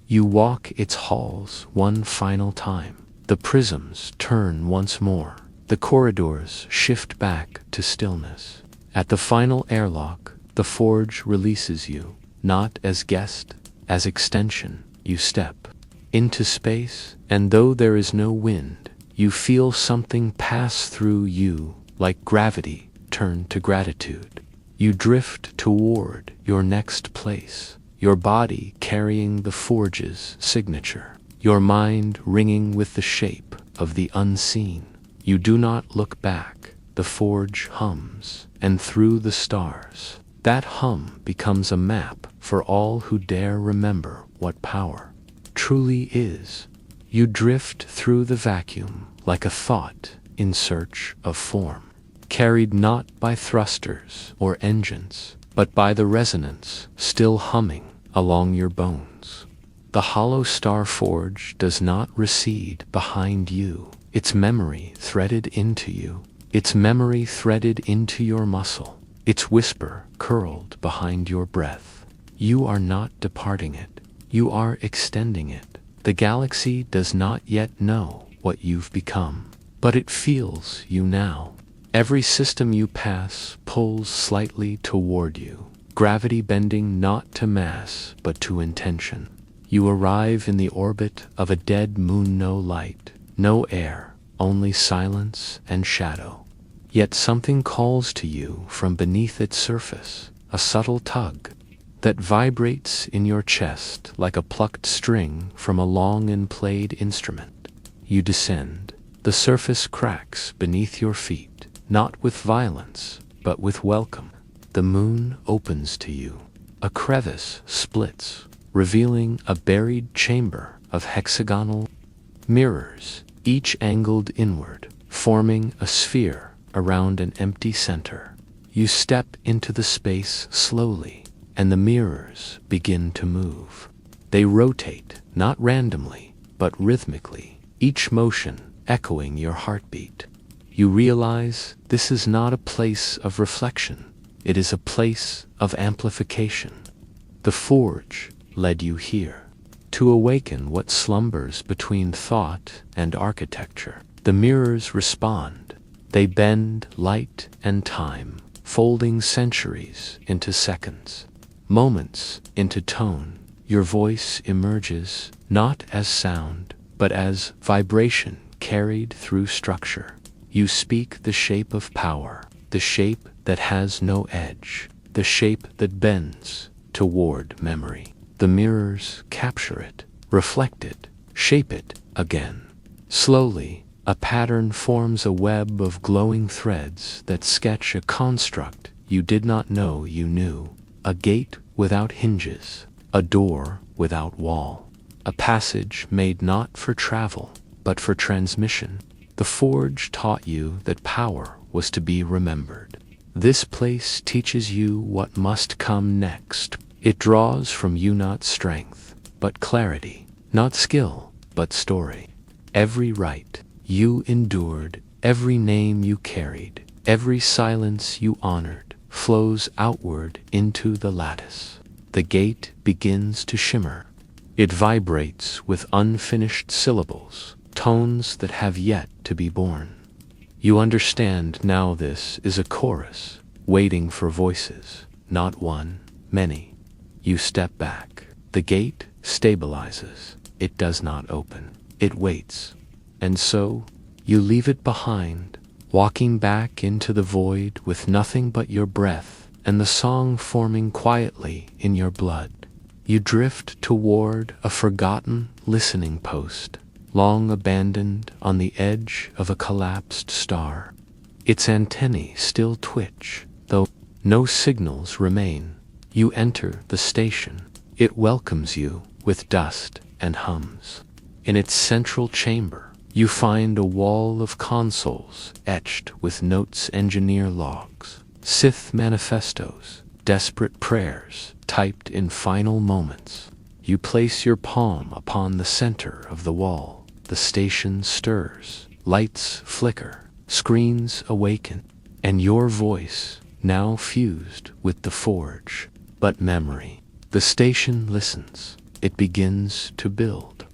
You walk its halls one final time. The prisms turn once more. The corridors shift back to stillness. At the final airlock, the forge releases you, not as guest, as extension. You step into space, and though there is no wind, you feel something pass through you, like gravity turned to gratitude. You drift toward your next place, your body carrying the forge's signature, your mind ringing with the shape of the unseen. You do not look back. The forge hums, and through the stars, that hum becomes a map for all who dare remember what power truly is. You drift through the vacuum like a thought in search of form, carried not by thrusters or engines, but by the resonance still humming along your bones. The hollow star forge does not recede behind you. Its memory threaded into you. Its memory threaded into your muscle. Its whisper curled behind your breath. You are not departing it. You are extending it. The galaxy does not yet know what you've become, but it feels you now. Every system you pass pulls slightly toward you, gravity bending not to mass but to intention. You arrive in the orbit of a dead moon, no light, no air, only silence and shadow. Yet something calls to you from beneath its surface, a subtle tug that vibrates in your chest like a plucked string from a long and played instrument. You descend. The surface cracks beneath your feet, not with violence, but with welcome. The moon opens to you. A crevice splits, revealing a buried chamber of hexagonal mirrors, each angled inward, forming a sphere around an empty center. You step into the space slowly, and the mirrors begin to move. They rotate, not randomly, but rhythmically, each motion echoing your heartbeat. You realize this is not a place of reflection. It is a place of amplification. The forge led you here to awaken what slumbers between thought and architecture. The mirrors respond. They bend light and time, folding centuries into seconds, moments into tone. Your voice emerges not as sound, but as vibration carried through structure. You speak the shape of power, the shape that has no edge, the shape that bends toward memory. The mirrors capture it, reflect it, shape it again. Slowly, a pattern forms, a web of glowing threads that sketch a construct you did not know you knew. A gate without hinges, a door without wall, a passage made not for travel, but for transmission. The forge taught you that power was to be remembered. This place teaches you what must come next. It draws from you not strength, but clarity, not skill, but story. Every rite you endured, every name you carried, every silence you honored, flows outward into the lattice. The gate begins to shimmer. It vibrates with unfinished syllables, tones that have yet to be born. You understand now this is a chorus, waiting for voices, not one, many. You step back. The gate stabilizes. It does not open. It waits. And so, you leave it behind, walking back into the void with nothing but your breath and the song forming quietly in your blood. You drift toward a forgotten listening post, long abandoned on the edge of a collapsed star. Its antennae still twitch, though no signals remain. You enter the station. It welcomes you with dust and hums. In its central chamber, you find a wall of consoles etched with notes, engineer logs, SITH manifestos, desperate prayers typed in final moments. You place your palm upon the center of the wall. The station stirs, lights flicker, screens awaken, and your voice, now fused with the forge. But memory. The station listens. It begins to build.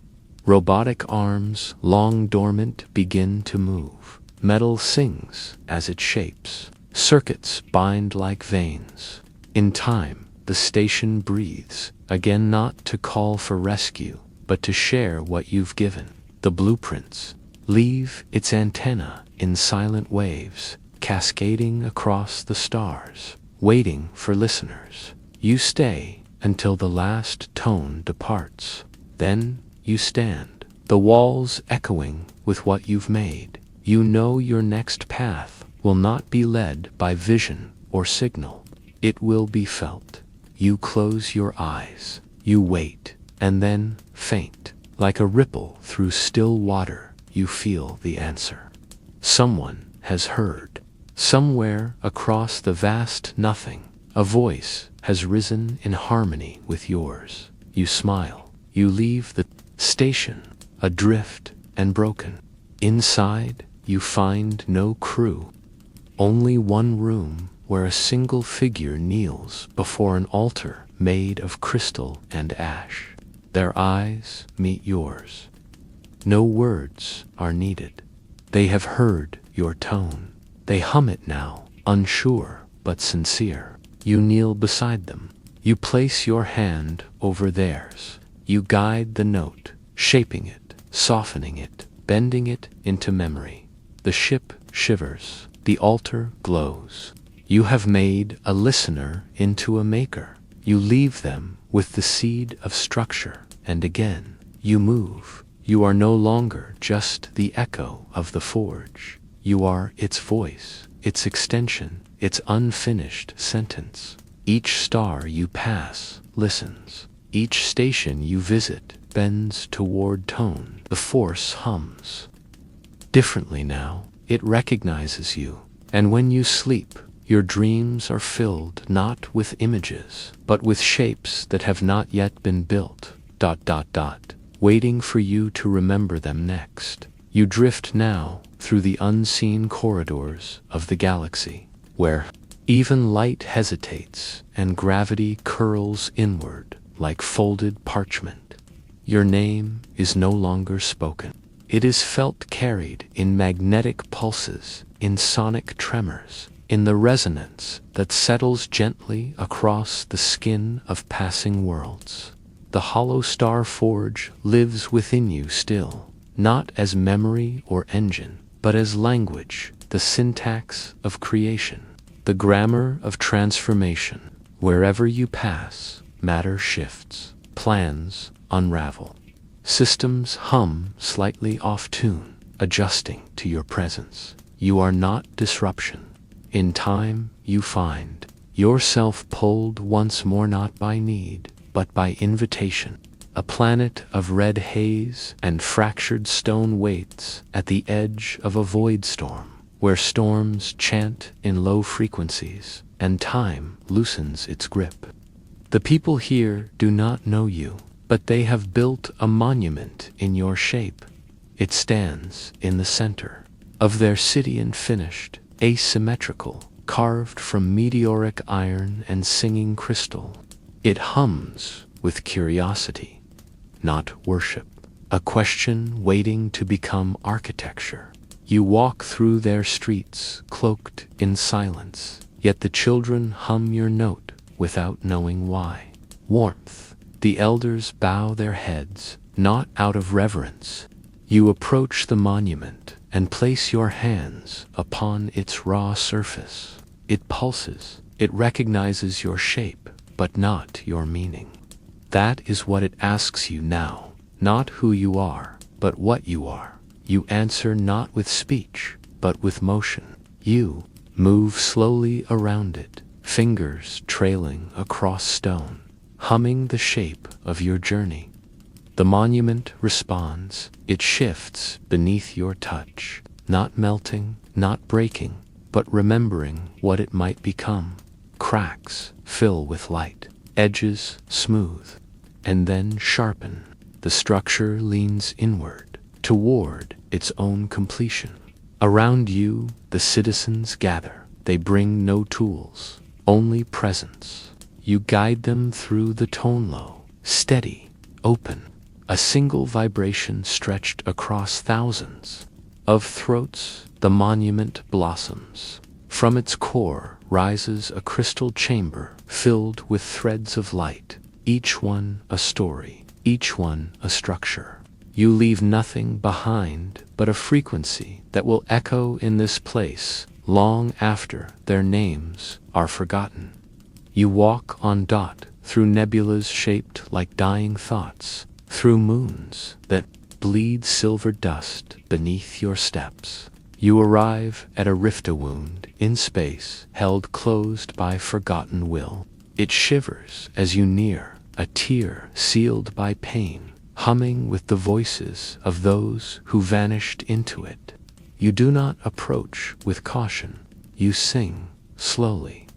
Robotic arms, long dormant, begin to move. Metal sings as it shapes. Circuits bind like veins. In time, the station breathes, again, not to call for rescue, but to share what you've given. The blueprints leave its antenna in silent waves, cascading across the stars, waiting for listeners. You stay until the last tone departs. Then you stand, the walls echoing with what you've made. You know your next path will not be led by vision or signal. It will be felt. You close your eyes. You wait, and then, faint, like a ripple through still water, you feel the answer. Someone has heard. Somewhere across the vast nothing, a voice has risen in harmony with yours. You smile. You leave the station, adrift and broken. Inside, you find no crew. Only one room where a single figure kneels before an altar made of crystal and ash. Their eyes meet yours. No words are needed. They have heard your tone. They hum it now, unsure but sincere. You kneel beside them. You place your hand over theirs. You guide the note, shaping it, softening it, bending it into memory. The ship shivers. The altar glows. You have made a listener into a maker. You leave them with the seed of structure, and again, you move. You are no longer just the echo of the forge. You are its voice, its extension, its unfinished sentence. Each star you pass listens. Each station you visit bends toward tone. The force hums. Differently now, it recognizes you. And when you sleep, your dreams are filled not with images, but with shapes that have not yet been built, ... waiting for you to remember them next. You drift now through the unseen corridors of the galaxy, where even light hesitates and gravity curls inward like folded parchment. Your name is no longer spoken. It is felt, carried in magnetic pulses, in sonic tremors, in the resonance that settles gently across the skin of passing worlds. The hollow star forge lives within you still, not as memory or engine, but as language, the syntax of creation, the grammar of transformation. Wherever you pass, matter shifts, plans unravel. Systems hum slightly off tune, adjusting to your presence. You are not disruption. In time, you find yourself pulled once more not by need, but by invitation. A planet of red haze and fractured stone waits at the edge of a void storm, where storms chant in low frequencies, and time loosens its grip. The people here do not know you, but they have built a monument in your shape. It stands in the center of their city, unfinished, asymmetrical, carved from meteoric iron and singing crystal. It hums with curiosity, not worship, a question waiting to become architecture. You walk through their streets, cloaked in silence, yet the children hum your note without knowing why. Warmth. The elders bow their heads, not out of reverence. You approach the monument and place your hands upon its raw surface. It pulses. It recognizes your shape, but not your meaning. That is what it asks you now, not who you are, but what you are. You answer not with speech, but with motion. You move slowly around it, fingers trailing across stone, humming the shape of your journey. The monument responds. It shifts beneath your touch, not melting, not breaking, but remembering what it might become. Cracks fill with light, edges smooth, and then sharpen. The structure leans inward, toward its own completion. Around you, the citizens gather. They bring no tools, only presence. You guide them through the tone low, steady, open, a single vibration stretched across thousands of throats. The monument blossoms. From its core rises a crystal chamber filled with threads of light, each one a story, each one a structure. You leave nothing behind but a frequency that will echo in this place long after their names are forgotten. You walk on dot through nebulas shaped like dying thoughts, through moons that bleed silver dust beneath your steps. You arrive at a rift-a-wound in space, held closed by forgotten will. It shivers as you near, a tear sealed by pain, humming with the voices of those who vanished into it. You do not approach with caution. You sing slowly.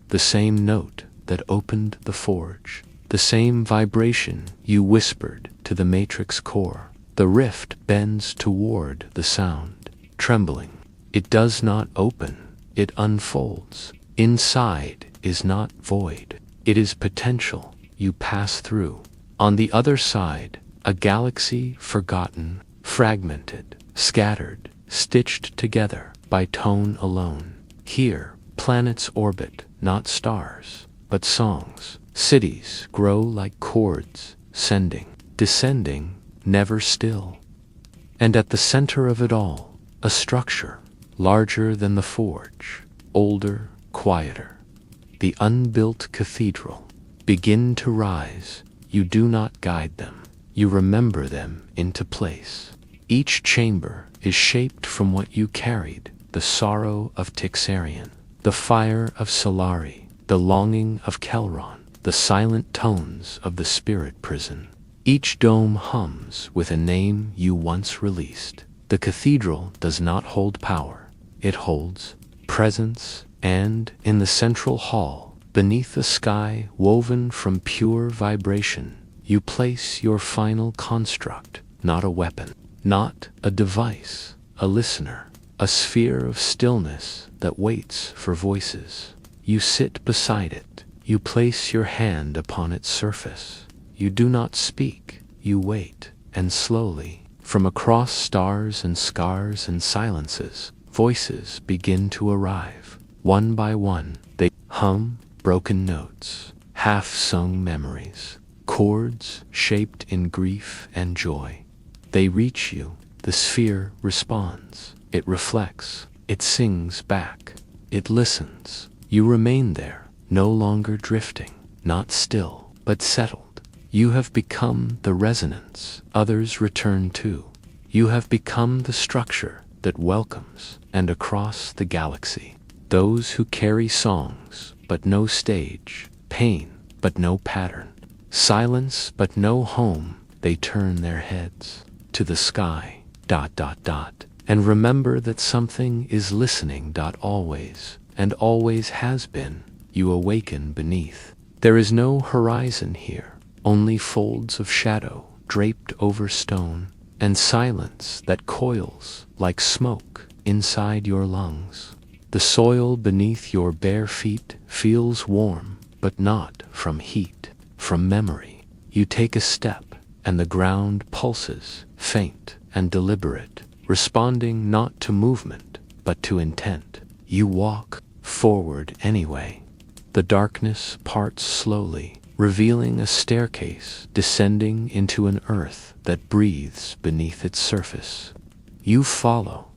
The same note that opened the forge, the same vibration you whispered to the matrix core. The rift bends toward the sound, trembling. It does not open, it unfolds. Inside is not void, it is potential you pass through. On the other side, a galaxy forgotten, fragmented, scattered, stitched together by tone alone. Here, planets orbit, not stars, but songs. Cities grow like chords, sending, descending, never still. And at the center of it all, a structure, larger than the forge, older, quieter. The unbuilt cathedral. Begin to rise. You do not guide them. You remember them into place. Each chamber is shaped from what you carried, the sorrow of Tixarian, the fire of Solari, the longing of Kelron, the silent tones of the spirit prison. Each dome hums with a name you once released. The cathedral does not hold power. It holds presence, and in the central hall, beneath a sky woven from pure vibration, you place your final construct, not a weapon, not a device, a listener, a sphere of stillness that waits for voices. You sit beside it. You place your hand upon its surface. You do not speak, you wait, and slowly, from across stars and scars and silences, voices begin to arrive. One by one, they hum broken notes, half-sung memories, chords shaped in grief and joy. They reach you. The sphere responds. It reflects. It sings back. It listens. You remain there, no longer drifting, not still, but settled. You have become the resonance others return to. You have become the structure that welcomes, and across the galaxy, those who carry songs but no stage, pain but no pattern, silence but no home. They turn their heads to the sky, ... and remember that something is listening. Always, and always has been. You awaken beneath. There is no horizon here. Only folds of shadow draped over stone, and silence that coils like smoke inside your lungs. The soil beneath your bare feet feels warm, but not from heat, from memory. You take a step, and the ground pulses, faint and deliberate, responding not to movement, but to intent. You walk forward anyway. The darkness parts slowly, revealing a staircase descending into an earth that breathes beneath its surface. You follow.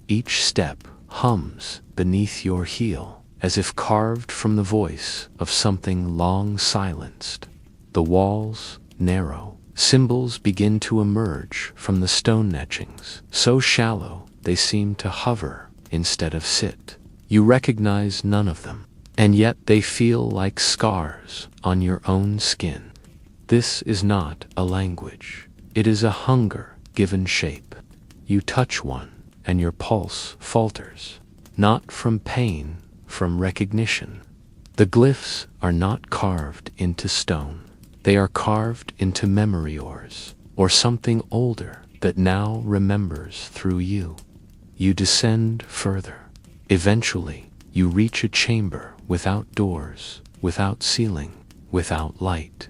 Each step hums beneath your heel, as if carved from the voice of something long silenced. The walls narrow. Symbols begin to emerge from the stone etchings, so shallow they seem to hover instead of sit. You recognize none of them, and yet they feel like scars on your own skin. This is not a language. It is a hunger given shape. You touch one, and your pulse falters, not from pain, from recognition. The glyphs are not carved into stone. They are carved into memory ores, or something older that now remembers through you. You descend further. Eventually, you reach a chamber without doors, without ceiling, without light.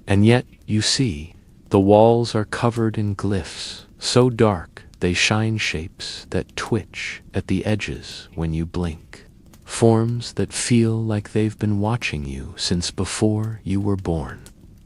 And yet, you see, the walls are covered in glyphs, so dark they shine shapes that twitch at the edges when you blink. Forms that feel like they've been watching you since before you were born.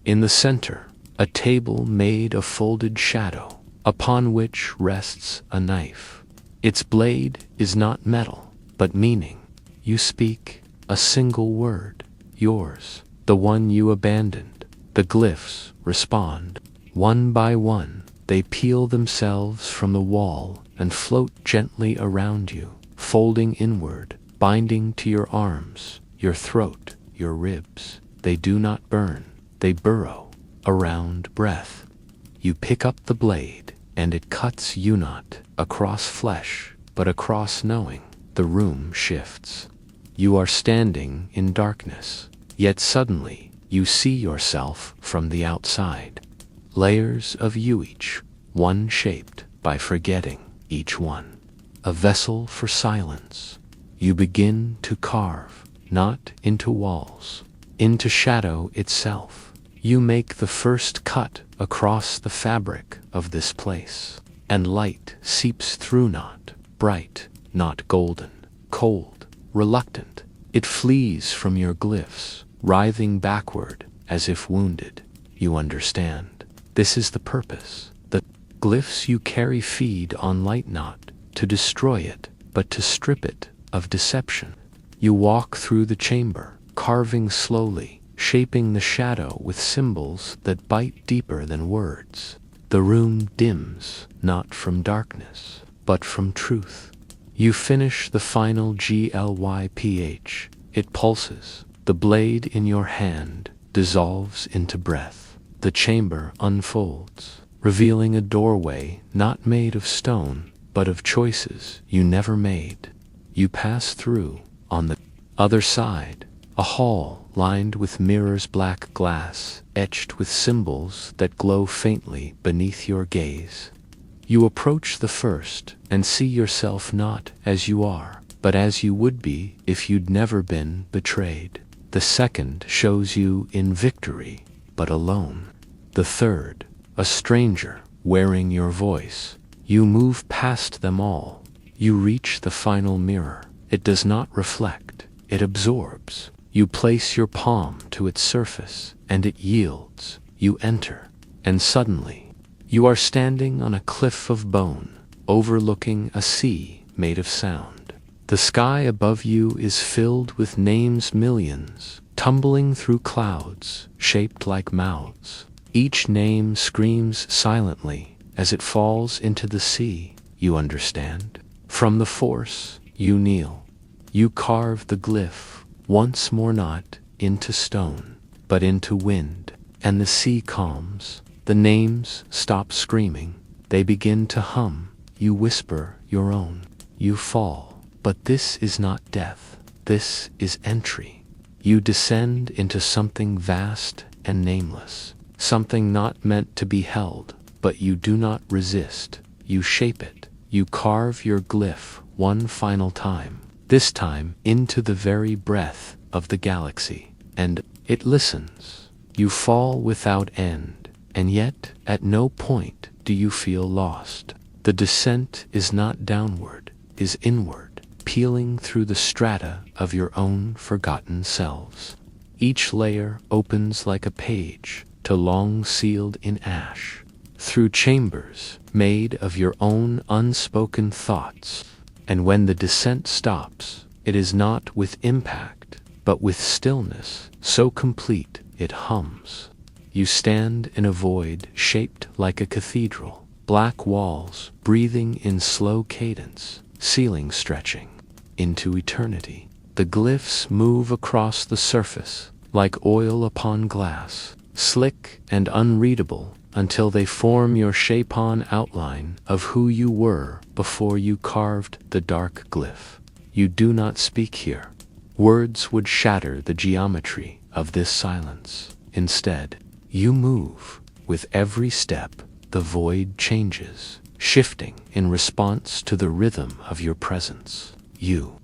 In the center, a table made of folded shadow, upon which rests a knife. Its blade is not metal, but meaning. You speak a single word, yours, the one you abandoned. The glyphs respond. One by one, they peel themselves from the wall and float gently around you, folding inward, binding to your arms, your throat, your ribs. They do not burn, they burrow around breath. You pick up the blade, and it cuts you not across flesh, but across knowing. The room shifts. You are standing in darkness, yet suddenly you see yourself from the outside. Layers of you each, one shaped by forgetting each one. A vessel for silence. You begin to carve, not into walls, into shadow itself. You make the first cut across the fabric of this place, and light seeps through, not bright, not golden, cold, reluctant. It flees from your glyphs, writhing backward as if wounded. You understand. This is the purpose. The glyphs you carry feed on light, not to destroy it, but to strip it of deception. You walk through the chamber, carving slowly, shaping the shadow with symbols that bite deeper than words. The room dims, not from darkness, but from truth. You finish the final glyph. It pulses. The blade in your hand dissolves into breath. The chamber unfolds, revealing a doorway not made of stone, but of choices you never made. You pass through. On the other side, a hall lined with mirrors, black glass, etched with symbols that glow faintly beneath your gaze. You approach the first and see yourself not as you are, but as you would be if you'd never been betrayed. The second shows you in victory, but alone. The third, a stranger, wearing your voice. You move past them all. You reach the final mirror. It does not reflect, it absorbs. You place your palm to its surface, and it yields. You enter, and suddenly, you are standing on a cliff of bone, overlooking a sea made of sound. The sky above you is filled with names, millions, tumbling through clouds, shaped like mouths. Each name screams silently as it falls into the sea. You understand? From the force, you kneel. You carve the glyph, once more not into stone, but into wind, and the sea calms. The names stop screaming. They begin to hum. You whisper your own. You fall. But this is not death. This is entry. You descend into something vast and nameless. Something not meant to be held, but you do not resist. You shape it. You carve your glyph one final time. This time into the very breath of the galaxy. And it listens. You fall without end. And yet, at no point do you feel lost. The descent is not downward, is inward, peeling through the strata of your own forgotten selves. Each layer opens like a page, to long sealed in ash, through chambers made of your own unspoken thoughts. And when the descent stops, it is not with impact, but with stillness, so complete it hums. You stand in a void shaped like a cathedral, black walls breathing in slow cadence, ceiling stretching into eternity. The glyphs move across the surface like oil upon glass, slick and unreadable until they form your shape-on outline of who you were before you carved the dark glyph. You do not speak here. Words would shatter the geometry of this silence. Instead, you move. With every step, the void changes, shifting in response to the rhythm of your presence. You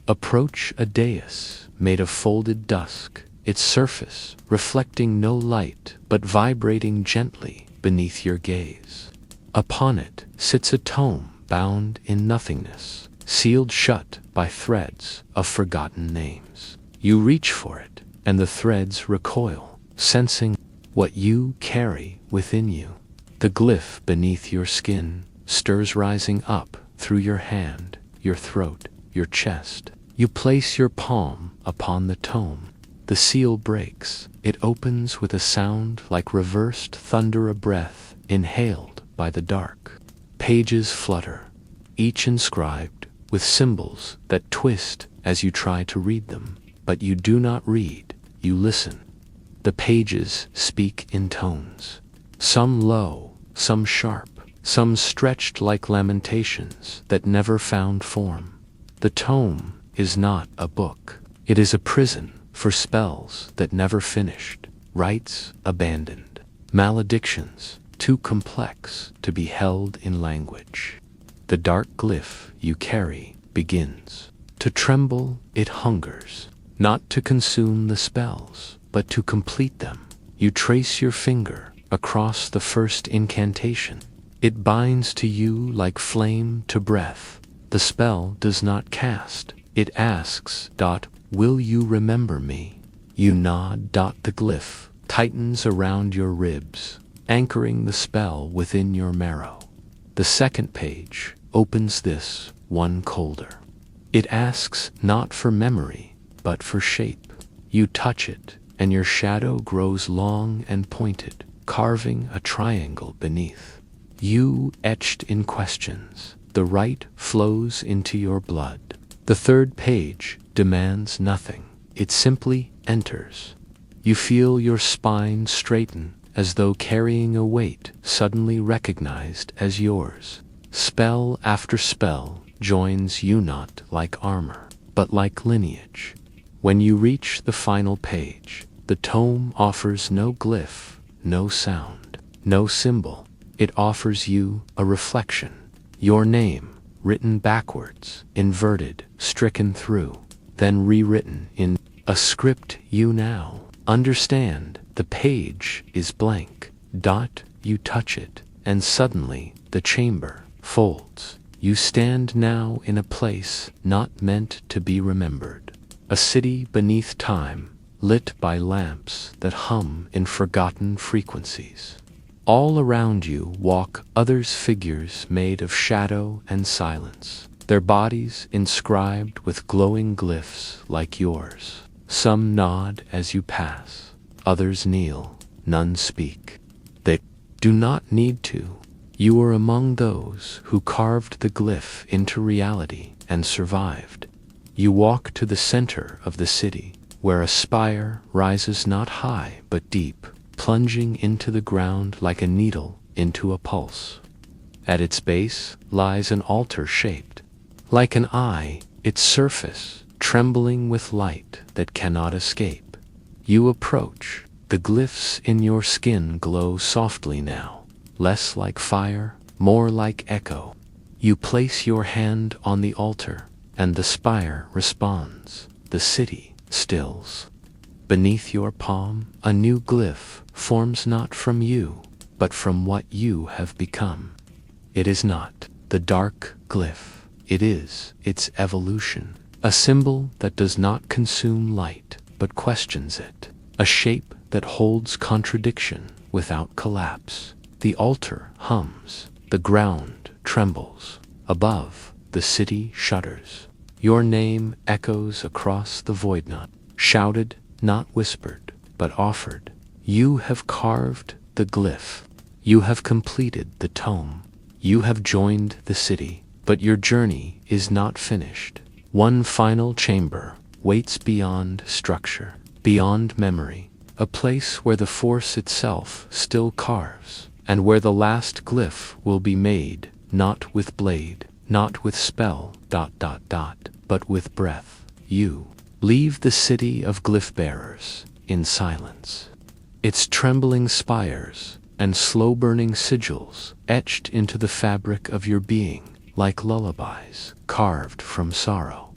Approach a dais made of folded dusk, its surface reflecting no light but vibrating gently beneath your gaze. Upon it sits a tome bound in nothingness, sealed shut by threads of forgotten names. You reach for it, and the threads recoil, sensing what you carry within you. The glyph beneath your skin stirs, rising up through your hand, your throat, your chest. You place your palm upon the tome. The seal breaks. It opens with a sound like reversed thunder, a breath inhaled by the dark. Pages flutter, each inscribed with symbols that twist as you try to read them. But you do not read, you listen. The pages speak in tones, some low, some sharp, some stretched like lamentations that never found form. The tome is not a book. It is a prison for spells that never finished, rites abandoned, maledictions too complex to be held in language. The dark glyph you carry begins to tremble. It hungers, not to consume the spells, but to complete them. You trace your finger across the first incantation. It binds to you like flame to breath. The spell does not cast. It asks, "Will you remember me?" You nod. The glyph tightens around your ribs, anchoring the spell within your marrow. The second page opens, this one colder. It asks not for memory, but for shape. You touch it, and your shadow grows long and pointed, carving a triangle beneath. You etched in questions. The right flows into your blood. The third page demands nothing. It simply enters. You feel your spine straighten, as though carrying a weight suddenly recognized as yours. Spell after spell joins you, not like armor, but like lineage. When you reach the final page, the tome offers no glyph, no sound, no symbol. It offers you a reflection. Your name, written backwards, inverted, stricken through, then rewritten in a script you now understand. The page is blank. You touch it, and suddenly the chamber folds. You stand now in a place not meant to be remembered. A city beneath time, lit by lamps that hum in forgotten frequencies. All around you walk others, figures made of shadow and silence, their bodies inscribed with glowing glyphs like yours. Some nod as you pass, others kneel, none speak. They do not need to. You are among those who carved the glyph into reality and survived. You walk to the center of the city, where a spire rises not high but deep, plunging into the ground like a needle into a pulse. At its base lies an altar shaped like an eye, its surface trembling with light that cannot escape. You approach. The glyphs in your skin glow softly now, less like fire, more like echo. You place your hand on the altar, and the spire responds. The city stills. Beneath your palm, a new glyph forms, not from you, but from what you have become. It is not the dark glyph. It is its evolution. A symbol that does not consume light, but questions it. A shape that holds contradiction without collapse. The altar hums. The ground trembles. Above, the city shudders. Your name echoes across the void, not shouted, not whispered, but offered. You have carved the glyph. You have completed the tome. You have joined the city, but your journey is not finished. One final chamber waits beyond structure, beyond memory, a place where the force itself still carves, and where the last glyph will be made, not with blade, not with spell, but with breath. You leave the city of glyph bearers in silence. Its trembling spires and slow-burning sigils etched into the fabric of your being like lullabies carved from sorrow.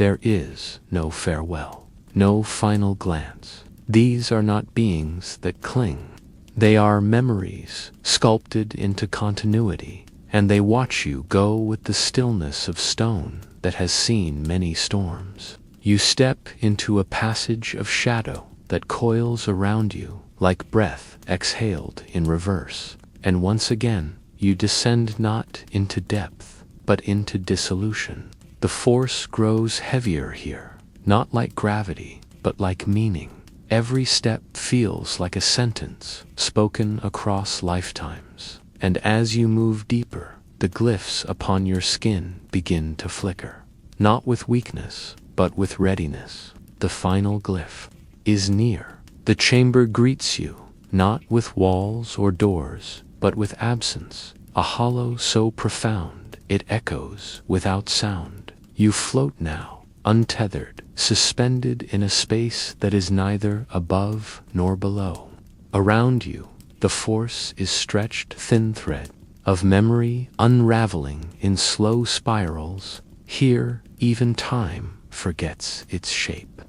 There is no farewell, no final glance. These are not beings that cling. They are memories sculpted into continuity, and they watch you go with the stillness of stone that has seen many storms. You step into a passage of shadow that coils around you like breath exhaled in reverse, and once again you descend not into depth, but into dissolution. The force grows heavier here, not like gravity, but like meaning. Every step feels like a sentence spoken across lifetimes, and as you move deeper, the glyphs upon your skin begin to flicker. Not with weakness, but with readiness. The final glyph is near. The chamber greets you, not with walls or doors, but with absence, a hollow so profound it echoes without sound. You float now, untethered, suspended in a space that is neither above nor below. Around you, the force is stretched thin thread of memory unraveling in slow spirals. Here, even time forgets its shape.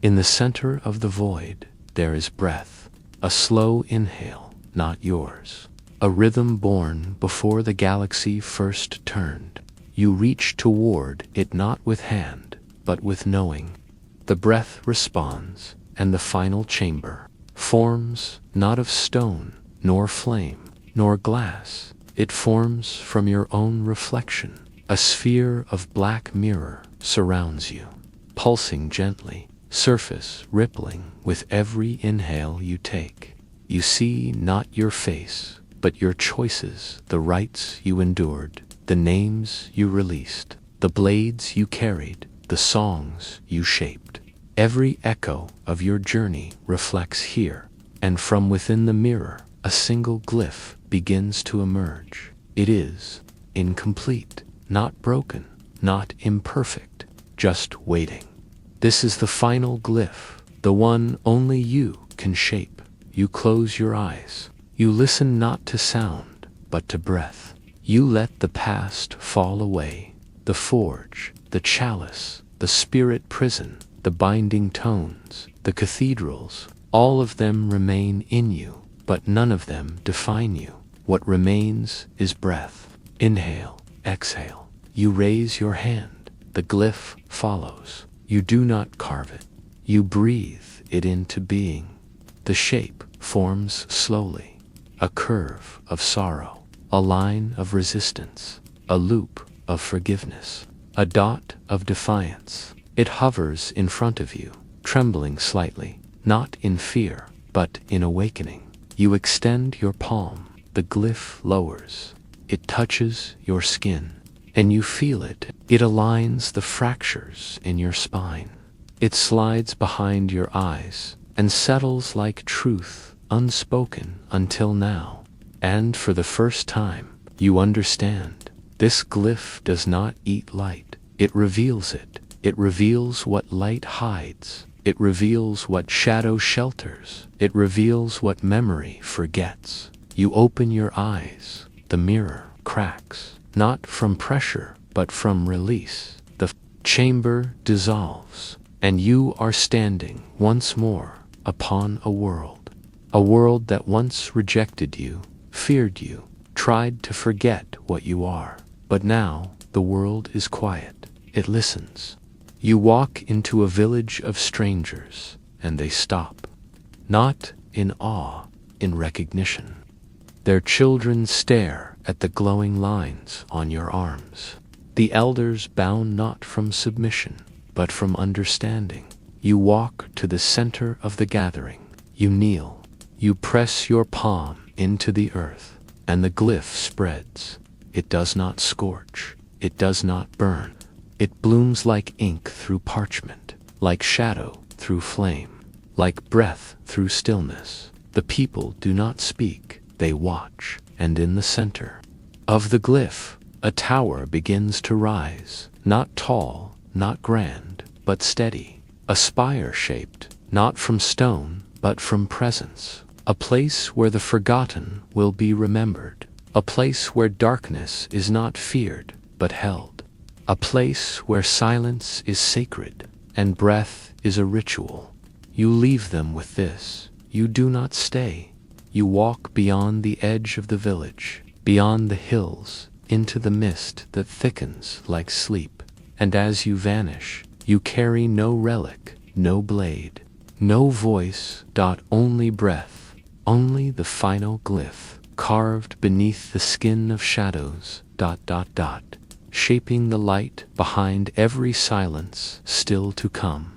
In the center of the void, there is breath, a slow inhale, not yours. A rhythm born before the galaxy first turned. You reach toward it not with hand, but with knowing. The breath responds, and the final chamber forms not of stone, nor flame, nor glass. It forms from your own reflection. A sphere of black mirror surrounds you, pulsing gently, surface rippling with every inhale you take. You see not your face, but your choices, the rights you endured, the names you released, the blades you carried, the songs you shaped. Every echo of your journey reflects here, and from within the mirror, a single glyph begins to emerge. It is incomplete, not broken, not imperfect, just waiting. This is the final glyph, the one only you can shape. You close your eyes. You listen not to sound, but to breath. You let the past fall away, the forge, the chalice, the spirit prison, the binding tones, the cathedrals, all of them remain in you, but none of them define you. What remains is breath. Inhale, exhale. You raise your hand. The glyph follows. You do not carve it. You breathe it into being. The shape forms slowly. A curve of sorrow, a line of resistance, a loop of forgiveness, a dot of defiance. It hovers in front of you, trembling slightly, not in fear, but in awakening. You extend your palm. The glyph lowers. It touches your skin, and you feel it. It aligns the fractures in your spine. It slides behind your eyes and settles like truth, unspoken until now. And for the first time, you understand. This glyph does not eat light. It reveals it. It reveals what light hides. It reveals what shadow shelters. It reveals what memory forgets. You open your eyes. The mirror cracks, not from pressure, but from release. The chamber dissolves, and you are standing once more upon a world that once rejected you, feared you, tried to forget what you are. But now the world is quiet. It listens. You walk into a village of strangers, and they stop, not in awe, in recognition. Their children stare at the glowing lines on your arms. The elders bow not from submission, but from understanding. You walk to the center of the gathering. You kneel. You press your palm into the earth, and the glyph spreads. It does not scorch. It does not burn. It blooms like ink through parchment, like shadow through flame, like breath through stillness. The people do not speak. They watch, and in the center of the glyph, a tower begins to rise, not tall, not grand, but steady, a spire shaped, not from stone, but from presence, a place where the forgotten will be remembered, a place where darkness is not feared, but held. a place where silence is sacred and breath is a ritual. You leave them with this. You do not stay. You walk beyond the edge of the village, beyond the hills, into the mist that thickens like sleep. And as you vanish, you carry no relic, no blade, no voice, only breath, only the final glyph, carved beneath the skin of shadows, shaping the light behind every silence still to come.